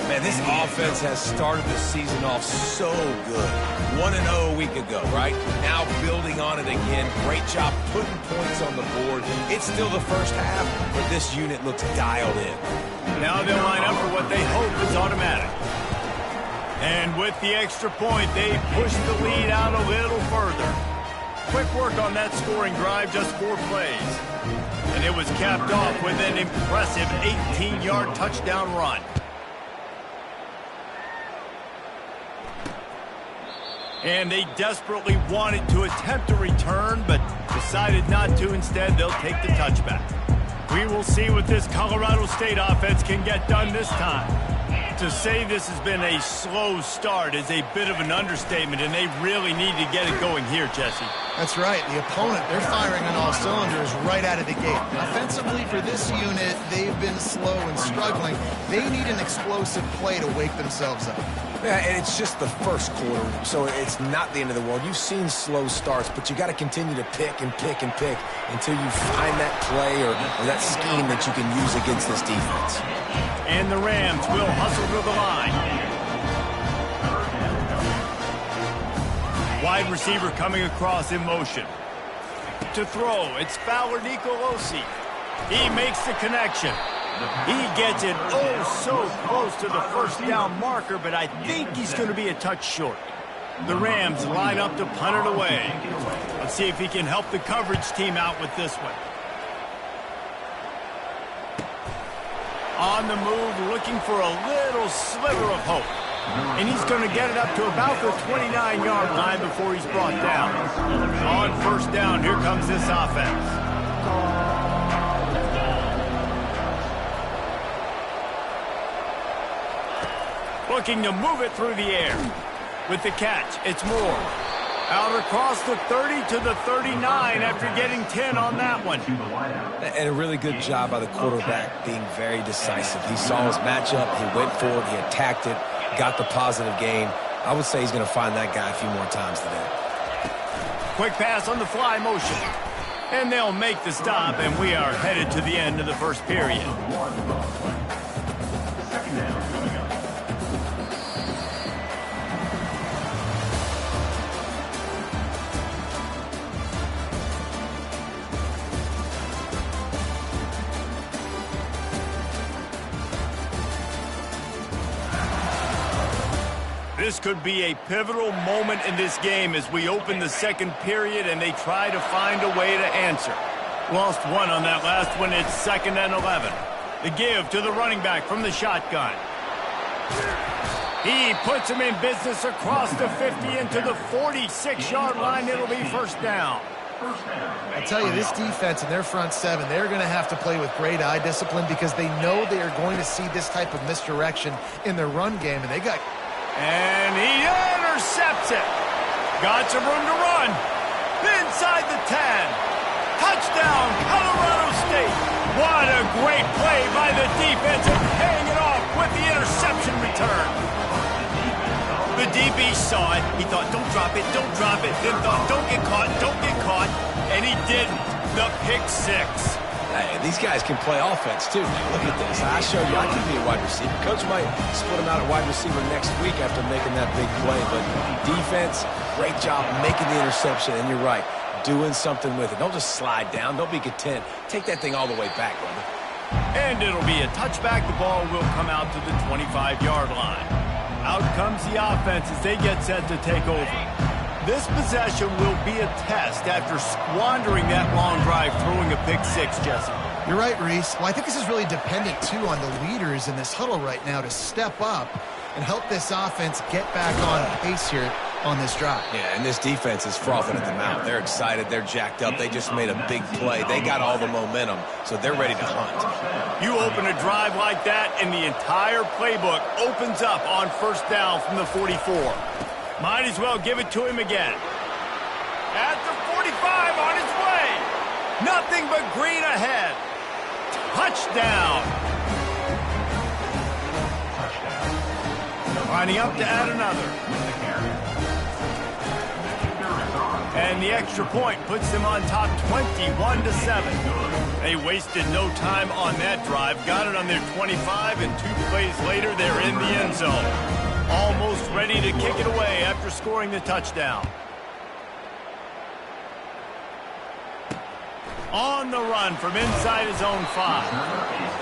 Man, this offense has started the season off so good. 1-0 a week ago, right? Now building on it again. Great job putting points on the board. It's still the first half, but this unit looks dialed in. Now they'll line up for what they hope is automatic. And with the extra point, they push the lead out a little further. Quick work on that scoring drive, just 4 plays. And it was capped off with an impressive 18-yard touchdown run. And they desperately wanted to attempt a return, but decided not to. Instead, they'll take the touchback. We will see what this Colorado State offense can get done this time. To say this has been a slow start is a bit of an understatement, and they really need to get it going here, Jesse. That's right. The opponent, they're firing on all cylinders right out of the gate. Offensively, for this unit, they've been slow and struggling. They need an explosive play to wake themselves up. Yeah, and it's just the first quarter, so it's not the end of the world. You've seen slow starts, but you got to continue to pick and pick and pick until you find that play or that scheme that you can use against this defense. And the Rams will hustle to the line. Wide receiver coming across in motion. To throw, it's Fowler Nicolosi. He makes the connection. He gets it oh so close to the first down marker, but I think he's going to be a touch short. The Rams line up to punt it away. Let's see if he can help the coverage team out with this one. On the move, looking for a little sliver of hope. And he's going to get it up to about the 29-yard line before he's brought down. On first down, here comes this offense. Looking to move it through the air. With the catch, it's Moore. Out across the 30 to the 39 after getting 10 on that one. And a really good job by the quarterback being very decisive. He saw his matchup, he went for it, he attacked it, got the positive gain. I would say he's going to find that guy a few more times today. Quick pass on the fly motion. And they'll make the stop, and we are headed to the end of the first period. This could be a pivotal moment in this game as we open the second period and they try to find a way to answer. Lost one on that last one. It's 2nd and 11. The give to the running back from the shotgun. He puts him in business across the 50 into the 46-yard line. It'll be first down. I tell you, this defense and their front seven, they're going to have to play with great eye discipline because they know they are going to see this type of misdirection in their run game, and they got... And he intercepts it. Got some room to run. Inside the 10. Touchdown, Colorado State. What a great play by the defense and paying it off with the interception return. The DB saw it. He thought, don't drop it, don't drop it. Then thought, don't get caught, don't get caught. And he didn't. The pick six. Hey, these guys can play offense, too. Now, look at this. I showed you I can be a wide receiver. Coach might split him out at wide receiver next week after making that big play. But defense, great job making the interception. And you're right, doing something with it. Don't just slide down. Don't be content. Take that thing all the way back, brother. And it'll be a touchback. The ball will come out to the 25-yard line. Out comes the offense as they get set to take over. This possession will be a test after squandering that long drive, throwing a pick six, Jesse. You're right, Reese. Well, I think this is really dependent, too, on the leaders in this huddle right now to step up and help this offense get back on pace here on this drive. Yeah, and this defense is frothing at the mouth. They're excited. They're jacked up. They just made a big play. They got all the momentum, so they're ready to hunt. You open a drive like that, and the entire playbook opens up on first down from the 44. Might as well give it to him again. At the 45, on his way. Nothing but green ahead. Touchdown. Lining up to add another. And the extra point puts them on top 21-7. They wasted no time on that drive. Got it on their 25, and 2 plays later, they're in the end zone. Almost ready to kick it away after scoring the touchdown. On the run from inside his own 5.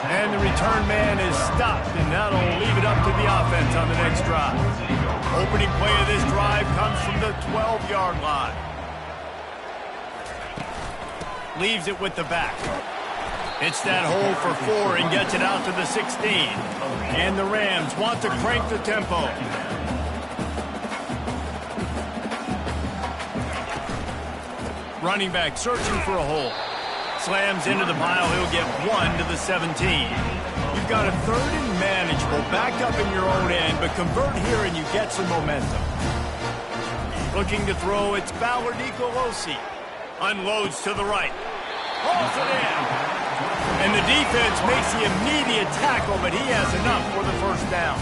And the return man is stopped, and that'll leave it up to the offense on the next drive. Opening play of this drive comes from the 12-yard line. Leaves it with the back. Hits that hole for 4 and gets it out to the 16. And the Rams want to crank the tempo. Running back searching for a hole. Slams into the pile. He'll get 1 to the 17. You've got a 3rd and manageable back up in your own end, but convert here and you get some momentum. Looking to throw, it's Ballard Nicolosi. Unloads to the right. Hauls it in. And the defense makes the immediate tackle, but he has enough for the first down.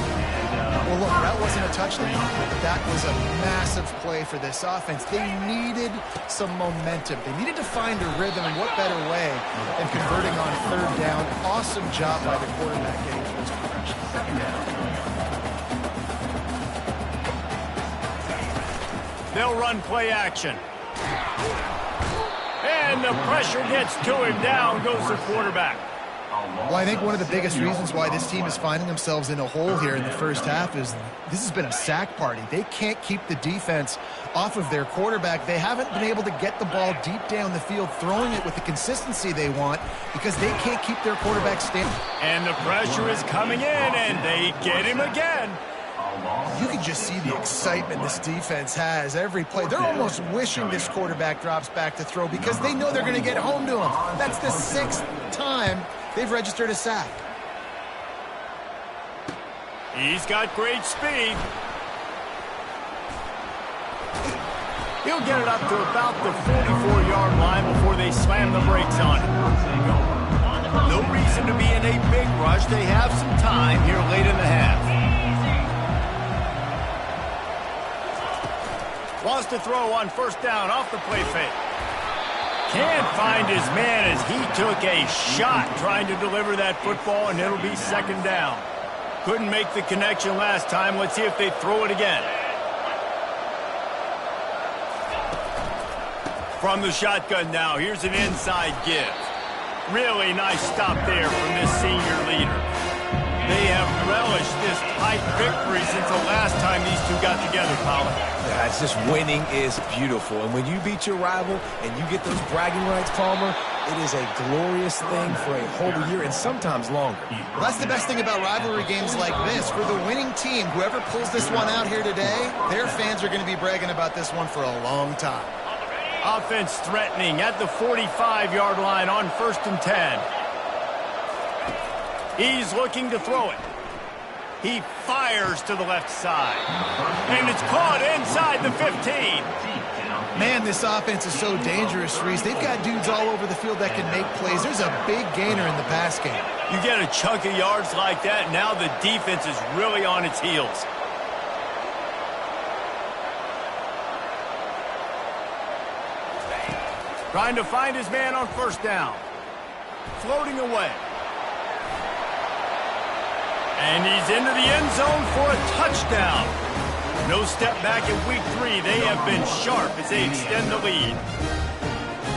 Well, look, that wasn't a touchdown. That was a massive play for this offense. They needed some momentum. They needed to find a rhythm, and what better way than converting on 3rd down. Awesome job by the quarterback getting to his progression. They'll run play action. And the pressure gets to him. Down goes the quarterback. Well, I think one of the biggest reasons why this team is finding themselves in a hole here in the first half is this has been a sack party. They can't keep the defense off of their quarterback. They haven't been able to get the ball deep down the field, throwing it with the consistency they want because they can't keep their quarterback standing. And the pressure is coming in, and they get him again. You can just see the excitement this defense has every play. They're almost wishing this quarterback drops back to throw because they know they're going to get home to him. That's the 6th time they've registered a sack. He's got great speed. He'll get it up to about the 44-yard line before they slam the brakes on him. No reason to be in a big rush. They have some time here late in the half. Wants to throw on first down off the play fake. Can't find his man as he took a shot trying to deliver that football, and it'll be 2nd down. Couldn't make the connection last time. Let's see if they throw it again. From the shotgun now, here's an inside give. Really nice stop there from this senior leader. They have relished this tight victory since the last time these two got together, Colin. Yeah, it's just winning is beautiful. And when you beat your rival and you get those bragging rights, Palmer, it is a glorious thing for a whole year and sometimes longer. Well, that's the best thing about rivalry games like this. For the winning team, whoever pulls this one out here today, their fans are going to be bragging about this one for a long time. Offense threatening at the 45-yard line on 1st and 10. He's looking to throw it. He fires to the left side. And it's caught inside the 15. Man, this offense is so dangerous, Reese. They've got dudes all over the field that can make plays. There's a big gainer in the pass game. You get a chunk of yards like that, now the defense is really on its heels. Trying to find his man on 1st down. Floating away. And he's into the end zone for a touchdown. No step back in week 3. They have been sharp as they extend the lead.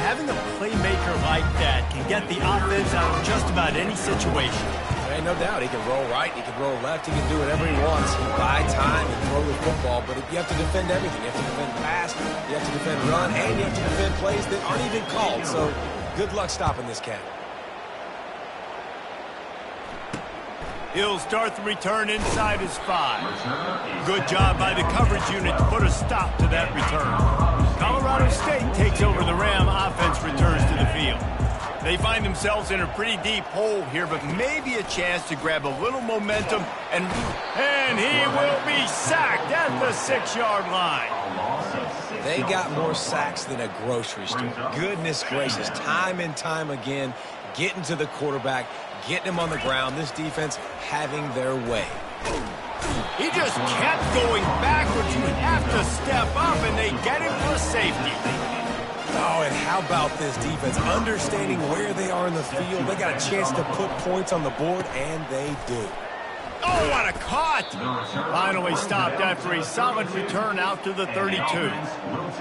Having a playmaker like that can get the offense out of just about any situation. There ain't no doubt. He can roll right, he can roll left, he can do whatever he wants. He can buy time and throw the football, but you have to defend everything. You have to defend pass, you have to defend run, and you have to defend plays that aren't even called. So good luck stopping this cat. He'll start the return inside his 5. Good job by the coverage unit to put a stop to that return. Colorado State takes over the Ram offense, returns to the field. They find themselves in a pretty deep hole here, but maybe a chance to grab a little momentum, and he will be sacked at the 6-yard line. They got more sacks than a grocery store. Goodness gracious, time and time again, getting to the quarterback, getting him on the ground. This defense having their way. He just kept going backwards. You have to step up, and they get him for a safety. Oh, and how about this defense? Understanding where they are in the field. They got a chance to put points on the board, and they do. Oh, what a caught! Finally stopped after a solid return out to the 32.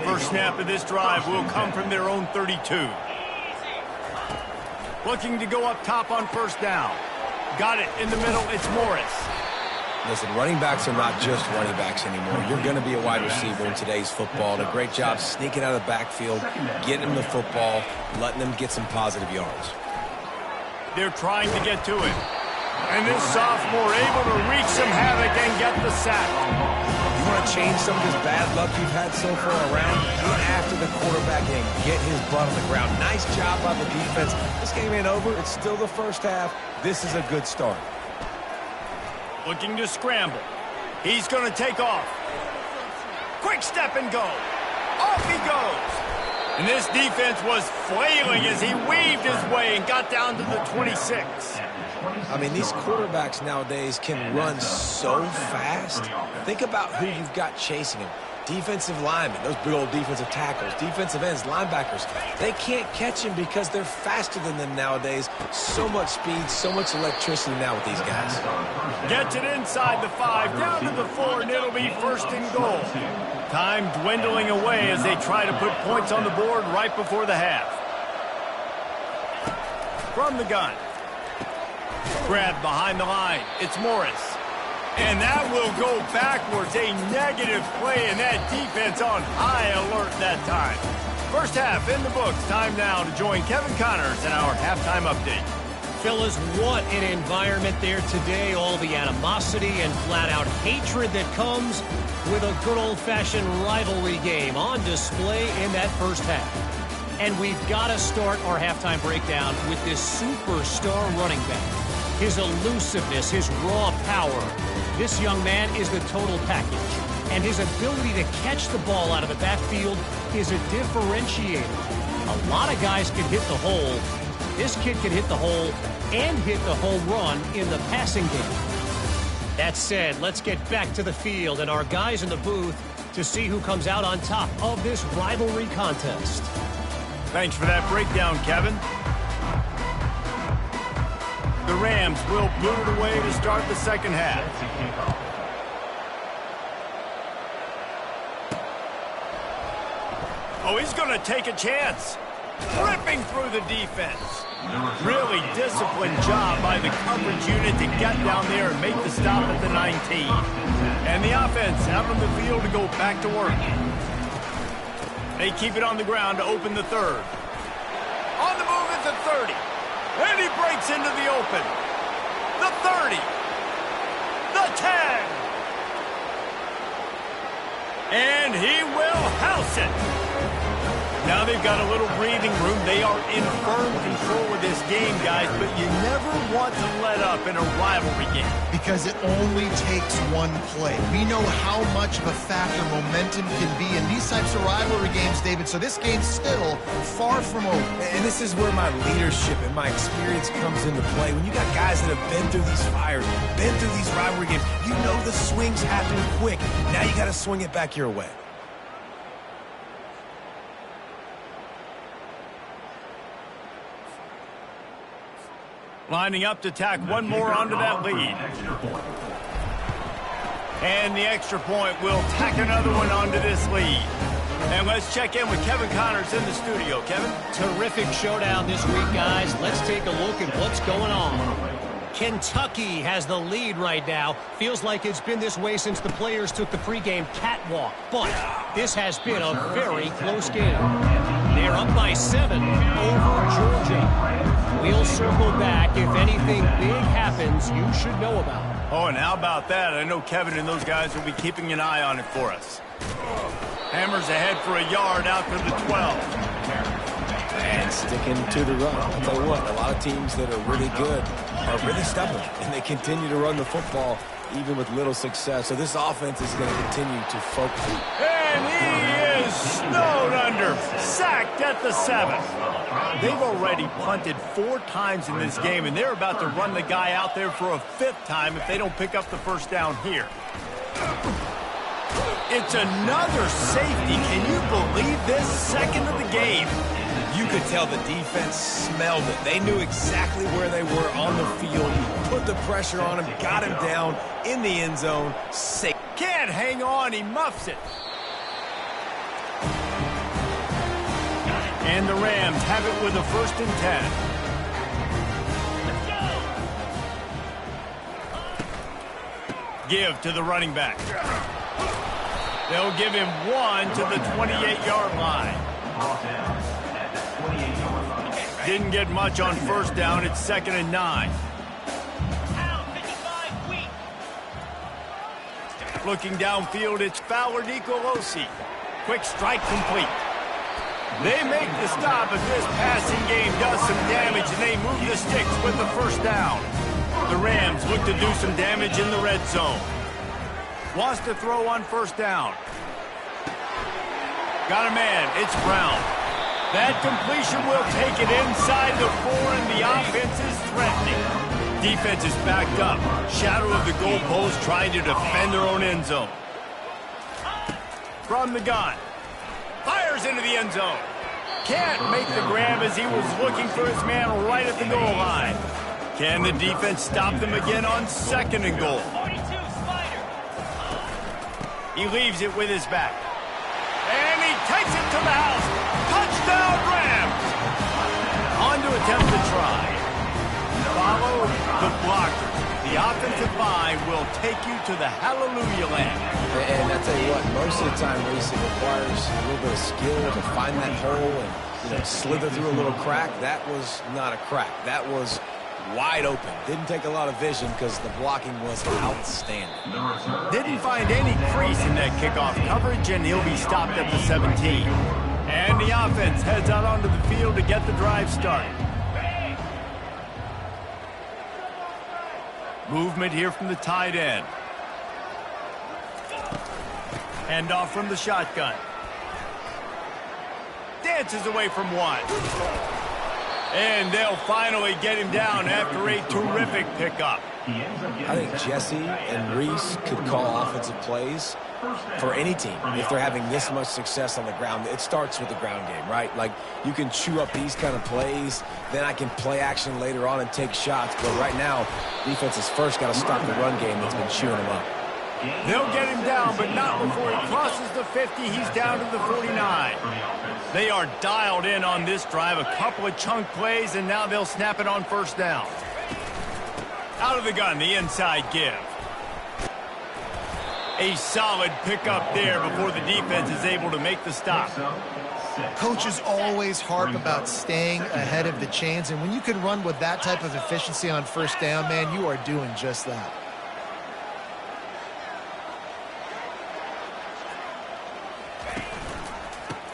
First snap of this drive will come from their own 32. Looking to go up top on 1st down. Got it in the middle. It's Morris. Listen, running backs are not just running backs anymore. You're going to be a wide receiver in today's football. And a great job sneaking out of the backfield, getting them the football, letting them get some positive yards. They're trying to get to him. And this sophomore able to wreak some havoc and get the sack. You want to change some of this bad luck you've had so far around? Get after the quarterback and get his butt on the ground. Nice job by the defense. This game ain't over. It's still the first half. This is a good start. Looking to scramble. He's going to take off. Quick step and go. Off he goes. And this defense was flailing as he weaved his way and got down to the 26. I mean, these quarterbacks nowadays can run so fast. Think about who you've got chasing him. Defensive linemen, those big old defensive tackles, defensive ends, linebackers. They can't catch him because they're faster than them nowadays. So much speed, so much electricity now with these guys. Gets it inside the 5, down to the 4, and it'll be 1st and goal. Time dwindling away as they try to put points on the board right before the half. From the gun. Grabbed behind the line. It's Morris. And that will go backwards. A negative play, and that defense on high alert that time. First half in the books. Time now to join Kevin Connors in our halftime update. Fellas, what an environment there today. All the animosity and flat-out hatred that comes with a good old-fashioned rivalry game on display in that first half. And we've got to start our halftime breakdown with this superstar running back. His elusiveness, his raw power. This young man is the total package. And his ability to catch the ball out of the backfield is a differentiator. A lot of guys can hit the hole. This kid can hit the hole and hit the home run in the passing game. That said, let's get back to the field and our guys in the booth to see who comes out on top of this rivalry contest. Thanks for that breakdown, Kevin. The Rams will boot it away to start the second half. Oh, he's going to take a chance. ripping through the defense. Really disciplined job by the coverage unit to get down there and make the stop at the 19. And the offense out on the field to go back to work. They keep it on the ground to open the third. On the move at the 30. And he breaks into the open. The 30. The 10. And he will house it. Now they've got a little breathing room. They are in firm control of this game, guys, but you never want to let up in a rivalry game. Because it only takes one play. We know how much of a factor momentum can be in these types of rivalry games, David, so this game's still far from over. And this is where my leadership and my experience comes into play. When you got guys that have been through these fires, been through these rivalry games, you know the swings happen quick. Now you got to swing it back your way. Lining up to tack one more onto that lead. And the extra point will tack another one onto this lead. And let's check in with Kevin Connors in the studio. Kevin? Terrific showdown this week, guys. Let's take a look at what's going on. Kentucky has the lead right now. Feels like it's been this way since the players took the pregame catwalk. But this has been a very close game. They're up by 7 over Georgia. We'll circle back. If anything big happens, you should know about it. Oh, and how about that? I know Kevin and those guys will be keeping an eye on it for us. Hammers ahead for a yard out to the 12. And sticking to the run. I'll tell you what, a lot of teams that are really good are really stubborn, and they continue to run the football even with little success. So this offense is going to continue to focus. And he is snowed under, sacked at the 7. They've already punted 4 times in this game, and they're about to run the guy out there for a 5th time if they don't pick up the first down here. It's another safety. Can you believe this? Second of the game. You could tell the defense smelled it. They knew exactly where they were on the field, put the pressure on him, got him down in the end zone. Safe. Can't hang on. He muffs it. And the Rams have it with a 1st and 10. Give to the running back. They'll give him 1 to the 28-yard line. Didn't get much on 1st down. It's 2nd and 9. Looking downfield, it's Fowler Nicolosi. Quick strike complete. They make the stop, but this passing game does some damage, and they move the sticks with the 1st down. The Rams look to do some damage in the red zone. Wants to throw on 1st down. Got a man. It's Brown. That completion will take it inside the 4, and the offense is threatening. Defense is backed up. Shadow of the goalpost trying to defend their own end zone. From the gun. Fires into the end zone. Can't make the grab as he was looking for his man right at the goal line. Can the defense stop them again on 2nd and goal? He leaves it with his back. And he takes it to the house. Touchdown, Rams! On to attempt to try. Follow the blocker. The offensive line will take you to the hallelujah land. And I tell you what, most of the time, Reese, it requires a little bit of skill to find that hole and slither through a little crack. That was not a crack. That was wide open. Didn't take a lot of vision because the blocking was outstanding. Didn't find any crease in that kickoff coverage, and he'll be stopped at the 17. And the offense heads out onto the field to get the drive started. Movement here from the tight end. Handoff from the shotgun. Dances away from 1. And they'll finally get him down after a terrific pickup. I think Jesse and Reese could call offensive plays for any team if they're having this much success on the ground. It starts with the ground game, right? Like, you can chew up these kind of plays, then I can play action later on and take shots. But right now, defense has first got to stop the run game that's been chewing them up. They'll get him down, but not before he crosses the 50. He's down to the 49. They are dialed in on this drive. A couple of chunk plays, and now they'll snap it on first down. Out of the gun, the inside give. A solid pickup there before the defense is able to make the stop. Coaches always harp about staying ahead of the chains, and when you can run with that type of efficiency on first down, man, you are doing just that.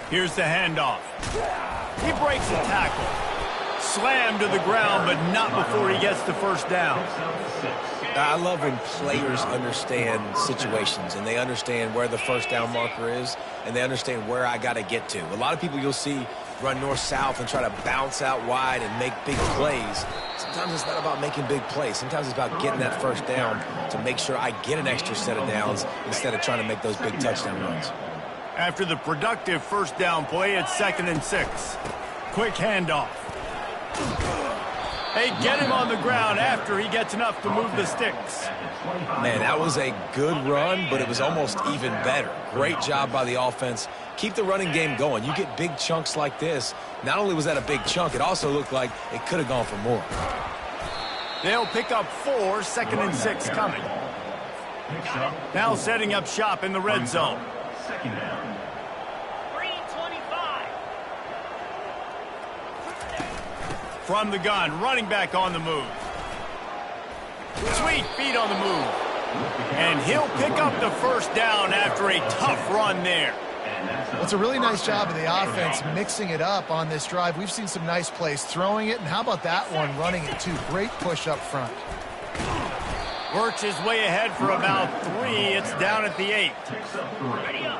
Here's the handoff. He breaks a tackle. Slammed to the ground, but not before he gets the first down. I love when players understand situations and they understand where the first down marker is and they understand where I got to get to. A lot of people you'll see run north-south and try to bounce out wide and make big plays. Sometimes it's not about making big plays. Sometimes it's about getting that first down to make sure I get an extra set of downs instead of trying to make those big touchdown runs. After the productive first down play, it's 2nd and 6. Quick handoff. They get him on the ground after he gets enough to move the sticks. Man, that was a good run, but it was almost even better. Great job by the offense. Keep the running game going. You get big chunks like this. Not only was that a big chunk, it also looked like it could have gone for more. They'll pick up 4, 2nd and 6 coming. Now setting up shop in the red zone. Second down. 3:25. From the gun, running back on the move. Sweet feet on the move. And he'll pick up the first down after a tough run there. Well, it's a really nice job of the offense mixing it up on this drive. We've seen some nice plays throwing it, and how about that one running it too? Great push up front. Works his way ahead for about 3. It's down at the 8.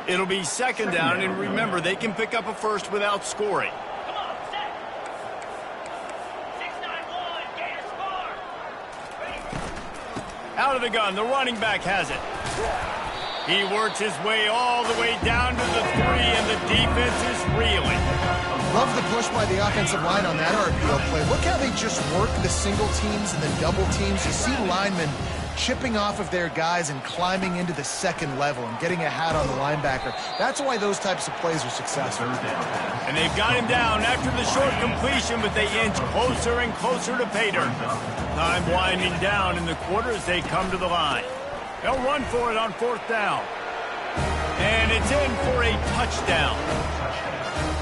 It'll be 2nd down, and remember, they can pick up a first without scoring. Come on, set. 691, gas bar. Ready. Out of the gun, the running back has it. He works his way all the way down to the 3, and the defense is reeling. Love the push by the offensive line on that RPO play. Look how they just work the single teams and the double teams. You see linemen chipping off of their guys and climbing into the second level and getting a hat on the linebacker. That's why those types of plays are successful. And they've got him down after the short completion, but they inch closer and closer to pay dirt. Time winding down in the quarter as they come to the line. They'll run for it on 4th down. And it's in for a touchdown.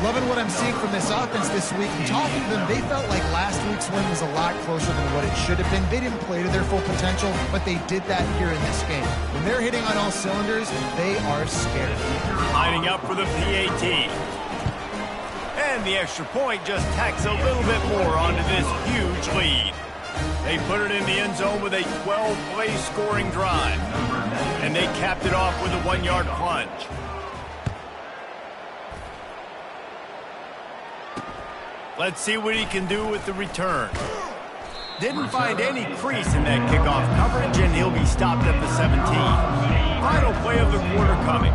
Loving what I'm seeing from this offense this week. And talking to them, they felt like last week's win was a lot closer than what it should have been. They didn't play to their full potential, but they did that here in this game. When they're hitting on all cylinders, they are scary. Lining up for the PAT. And the extra point just tacks a little bit more onto this huge lead. They put it in the end zone with a 12-play scoring drive. And they capped it off with a 1-yard plunge. Let's see what he can do with the return. Didn't find any crease in that kickoff coverage, and he'll be stopped at the 17. Final play of the quarter coming.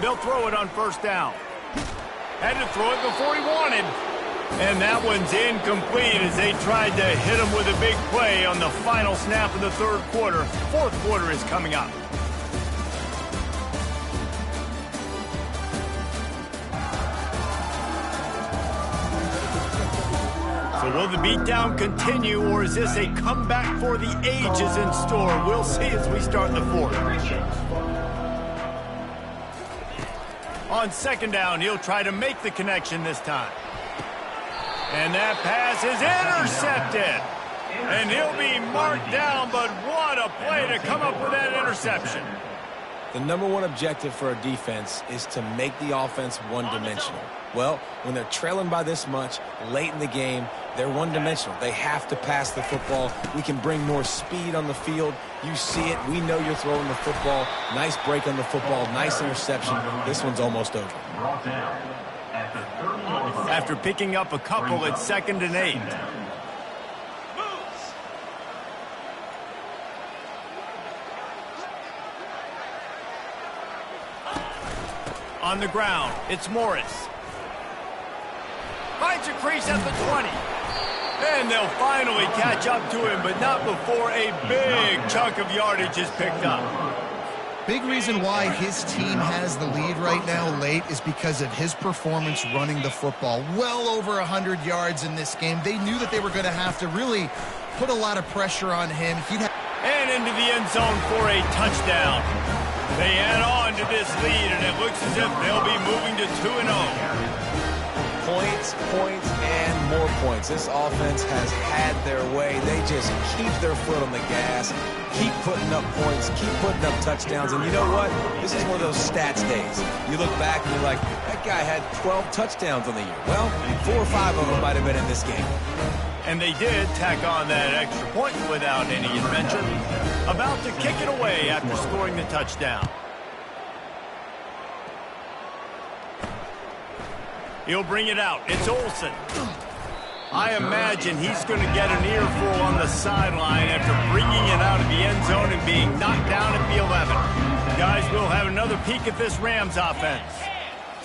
They'll throw it on first down. Had to throw it before he wanted. And that one's incomplete as they tried to hit him with a big play on the final snap of the 3rd quarter. 4th quarter is coming up. So will the beatdown continue, or is this a comeback for the ages in store? We'll see as we start the 4th. On 2nd down, he'll try to make the connection this time. And that pass is intercepted. And he'll be marked down, but what a play to come up with that interception. The number one objective for a defense is to make the offense one-dimensional. Well, when they're trailing by this much late in the game, they're one-dimensional. They have to pass the football. We can bring more speed on the field. You see it. We know you're throwing the football. Nice break on the football. Nice interception. This one's almost over. After picking up a couple, it's 2nd and 8. On the ground, it's Morris. Finds a crease at the 20. And they'll finally catch up to him, but not before a big chunk of yardage is picked up. Big reason why his team has the lead right now late is because of his performance running the football. Well over 100 yards in this game. They knew that they were going to have to really put a lot of pressure on him. And into the end zone for a touchdown. They add on to this lead, and it looks as if they'll be moving to 2-0. Points, points, and more points. This offense has had their way. They just keep their foot on the gas, keep putting up points, keep putting up touchdowns. And you know what? This is one of those stats days. You look back and you're like, that guy had 12 touchdowns on the year. Well, 4 or 5 of them might have been in this game. And they did tack on that extra point without any adventure. About to kick it away after scoring the touchdown. He'll bring it out. It's Olsen. I imagine he's going to get an earful on the sideline after bringing it out of the end zone and being knocked down at the 11. Guys, we'll have another peek at this Rams offense.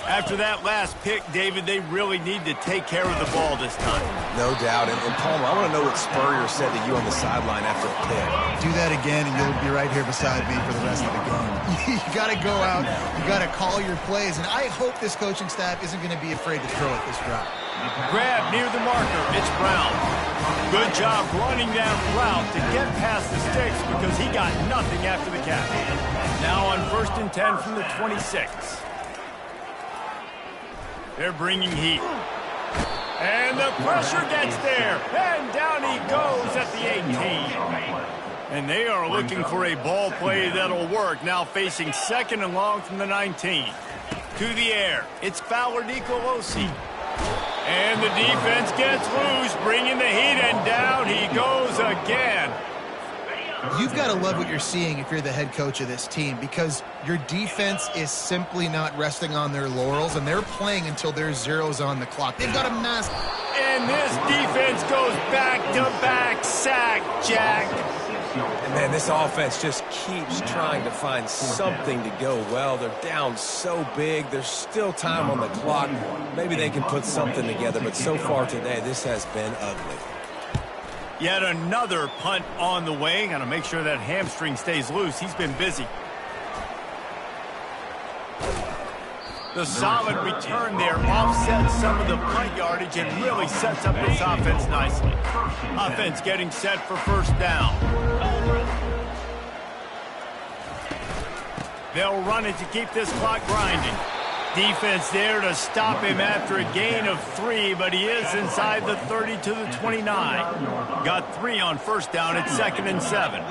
After that last pick, David, they really need to take care of the ball this time. No doubt. And Palmer, I want to know what Spurrier said to you on the sideline after a pick. Do that again, and you'll be right here beside me for the rest of the game. You got to go out. You got to call your plays. And I hope this coaching staff isn't going to be afraid to throw at this drop. Grab near the marker. It's Brown. Good job running that route to get past the sticks because he got nothing after the catch. Now on 1st and 10 from the 26. They're bringing heat. And the pressure gets there. And down he goes at the 18. And they are looking for a ball play that'll work. Now facing 2nd and long from the 19. To the air. It's Fowler Nicolosi. And the defense gets loose, bringing the heat, and down he goes again. You've got to love what you're seeing if you're the head coach of this team, because your defense is simply not resting on their laurels, and they're playing until there's zeros on the clock. They've got a mass. And this defense goes back-to-back sack, Jack. And man, this offense just keeps trying to find something to go well. They're down so big. There's still time on the clock. Maybe they can put something together, but so far today, this has been ugly. Yet another punt on the way. Got to make sure that hamstring stays loose. He's been busy. The solid return there offsets some of the punt yardage and really sets up this offense nicely. Offense getting set for 1st down. They'll run it to keep this clock grinding. Defense there to stop him after a gain of 3, but he is inside the 30 to the 29. Got 3 on 1st down at 2nd and 7.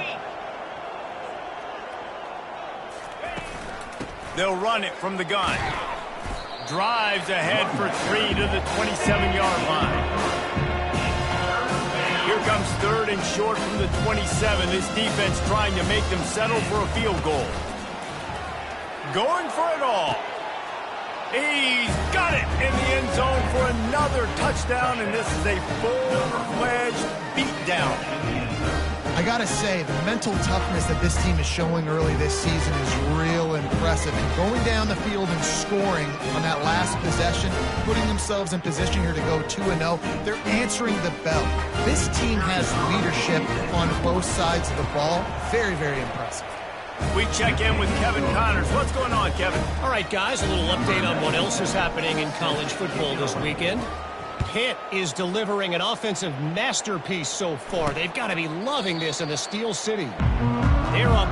They'll run it from the gun. Drives ahead for 3 to the 27-yard line. Here comes 3rd and short from the 27. This defense trying to make them settle for a field goal. Going for it all. He's got it in the end zone for another touchdown, and this is a full-fledged beatdown. I got to say, the mental toughness that this team is showing early this season is real impressive. And going down the field and scoring on that last possession, putting themselves in position here to go 2-0, they're answering the bell. This team has leadership on both sides of the ball. Very, very impressive. We check in with Kevin Connors. What's going on, Kevin? All right, guys, a little update on what else is happening in college football this weekend. Pitt is delivering an offensive masterpiece so far. They've got to be loving this in the Steel City. They're up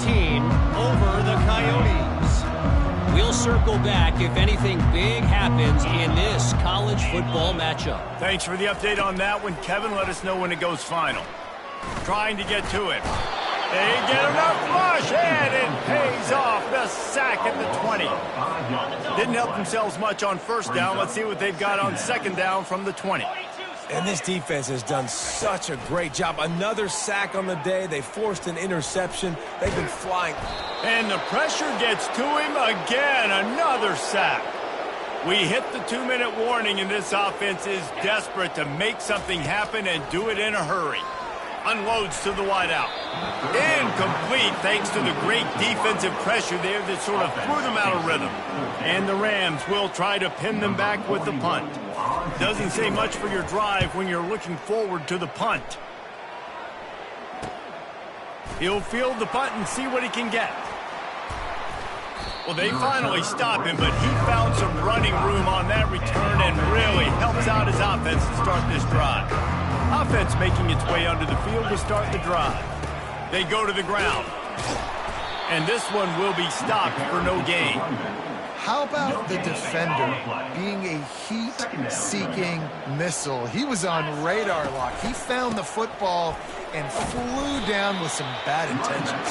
14 over the Coyotes. We'll circle back if anything big happens in this college football matchup. Thanks for the update on that one, Kevin. Let us know when it goes final. Trying to get to it. They get enough rush, and it pays off. The sack at the 20. Didn't help themselves much on 1st down. Let's see what they've got on 2nd down from the 20. And this defense has done such a great job. Another sack on the day. They forced an interception. They've been flying. And the pressure gets to him again. Another sack. We hit the 2-minute warning, and this offense is desperate to make something happen and do it in a hurry. Unloads to the wideout. Incomplete thanks to the great defensive pressure there that sort of threw them out of rhythm. And the Rams will try to pin them back with the punt. Doesn't say much for your drive when you're looking forward to the punt. He'll field the punt and see what he can get. Well, they finally stop him, but he found some running room on that return and really helps out his offense to start this drive. Offense making its way onto the field to start the drive. They go to the ground. And this one will be stopped for no gain. How about the defender being a heat-seeking missile? He was on radar lock. He found the football and flew down with some bad intentions.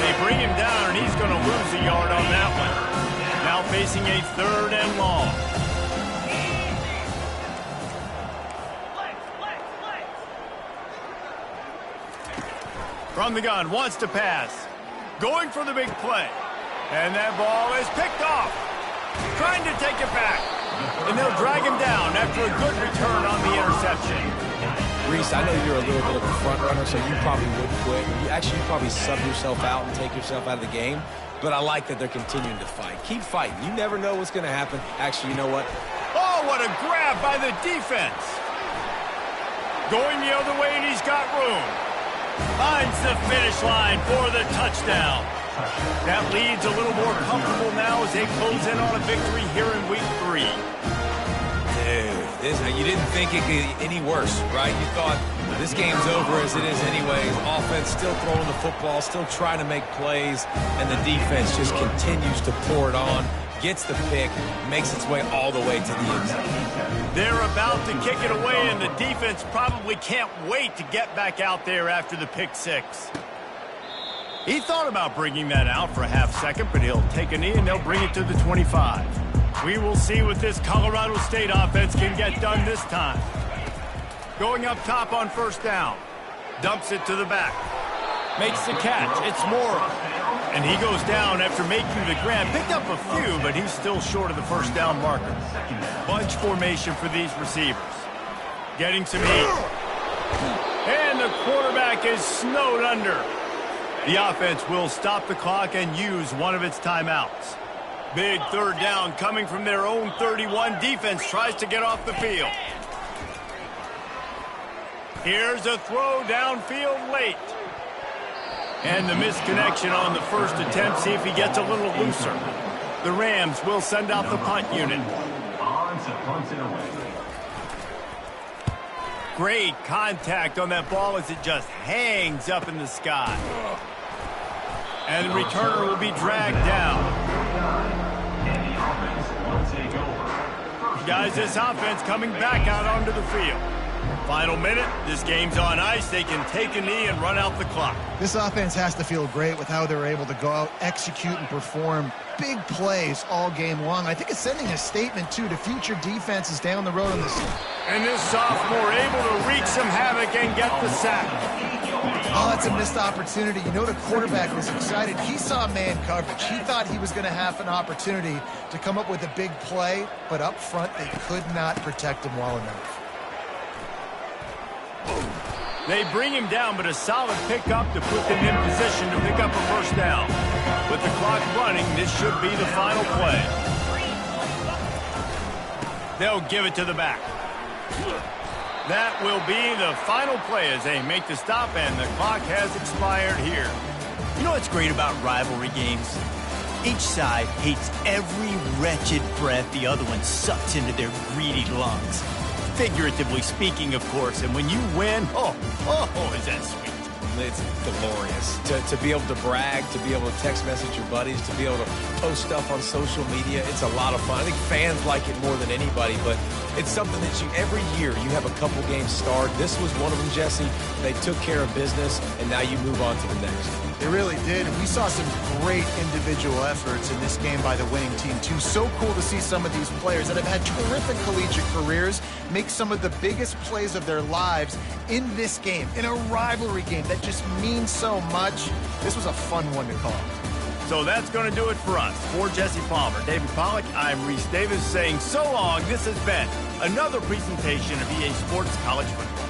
They bring him down, and he's going to lose a yard on that one. Now facing a 3rd and long. From the gun, wants to pass. Going for the big play. And that ball is picked off. Trying to take it back. And they'll drag him down after a good return on the interception. Reese, I know you're a little bit of a front runner, so you probably would quit. You probably sub yourself out and take yourself out of the game. But I like that they're continuing to fight. Keep fighting. You never know what's going to happen. Actually, you know what? Oh, what a grab by the defense. Going the other way, and he's got room. Finds the finish line for the touchdown. That lead's a little more comfortable now as they close in on a victory here in week 3. Dude, you didn't think it could get any worse, right? You thought this game's over as it is anyways. Offense still throwing the football, still trying to make plays, and the defense just continues to pour it on, gets the pick, makes its way all the way to the end zone. They're about to kick it away, and the defense probably can't wait to get back out there after the pick 6. He thought about bringing that out for a half second, but he'll take a knee and they'll bring it to the 25. We will see what this Colorado State offense can get done this time. Going up top on 1st down. Dumps it to the back. Makes the catch. It's Morrow. And he goes down after making the grab. Picked up a few, but he's still short of the 1st down marker. Bunch formation for these receivers. Getting some heat. And the quarterback is snowed under. The offense will stop the clock and use one of its timeouts. Big 3rd down coming from their own 31. Defense tries to get off the field. Here's a throw downfield late. And the misconnection on the first attempt. See if he gets a little looser. The Rams will send out the punt unit. Great contact on that ball as it just hangs up in the sky. And the returner will be dragged down. Guys, this offense coming back out onto the field. Final minute. This game's on ice. They can take a knee and run out the clock. This offense has to feel great with how they're able to go out, execute, and perform big plays all game long. I think it's sending a statement, too, to future defenses down the road on this. And this sophomore able to wreak some havoc and get the sack. Oh, that's a missed opportunity. You know the quarterback was excited. He saw man coverage. He thought he was going to have an opportunity to come up with a big play, but up front they could not protect him well enough. They bring him down, but a solid pickup to put them in position to pick up a 1st down. With the clock running, this should be the final play. They'll give it to the back. That will be the final play as they make the stop, and the clock has expired here. You know what's great about rivalry games? Each side hates every wretched breath the other one sucks into their greedy lungs. Figuratively speaking, of course, and when you win, is that sweet. It's glorious. To be able to brag, to be able to text message your buddies, to be able to post stuff on social media, it's a lot of fun. I think fans like it more than anybody, but it's something that every year you have a couple games start. This was one of them, Jesse. They took care of business, and now you move on to the next. They really did. We saw some great individual efforts in this game by the winning team, too. So cool to see some of these players that have had terrific collegiate careers make some of the biggest plays of their lives in this game, in a rivalry game that just means so much. This was a fun one to call. So that's going to do it for us. For Jesse Palmer, David Pollack, I'm Reese Davis saying so long. This has been another presentation of EA Sports College Football.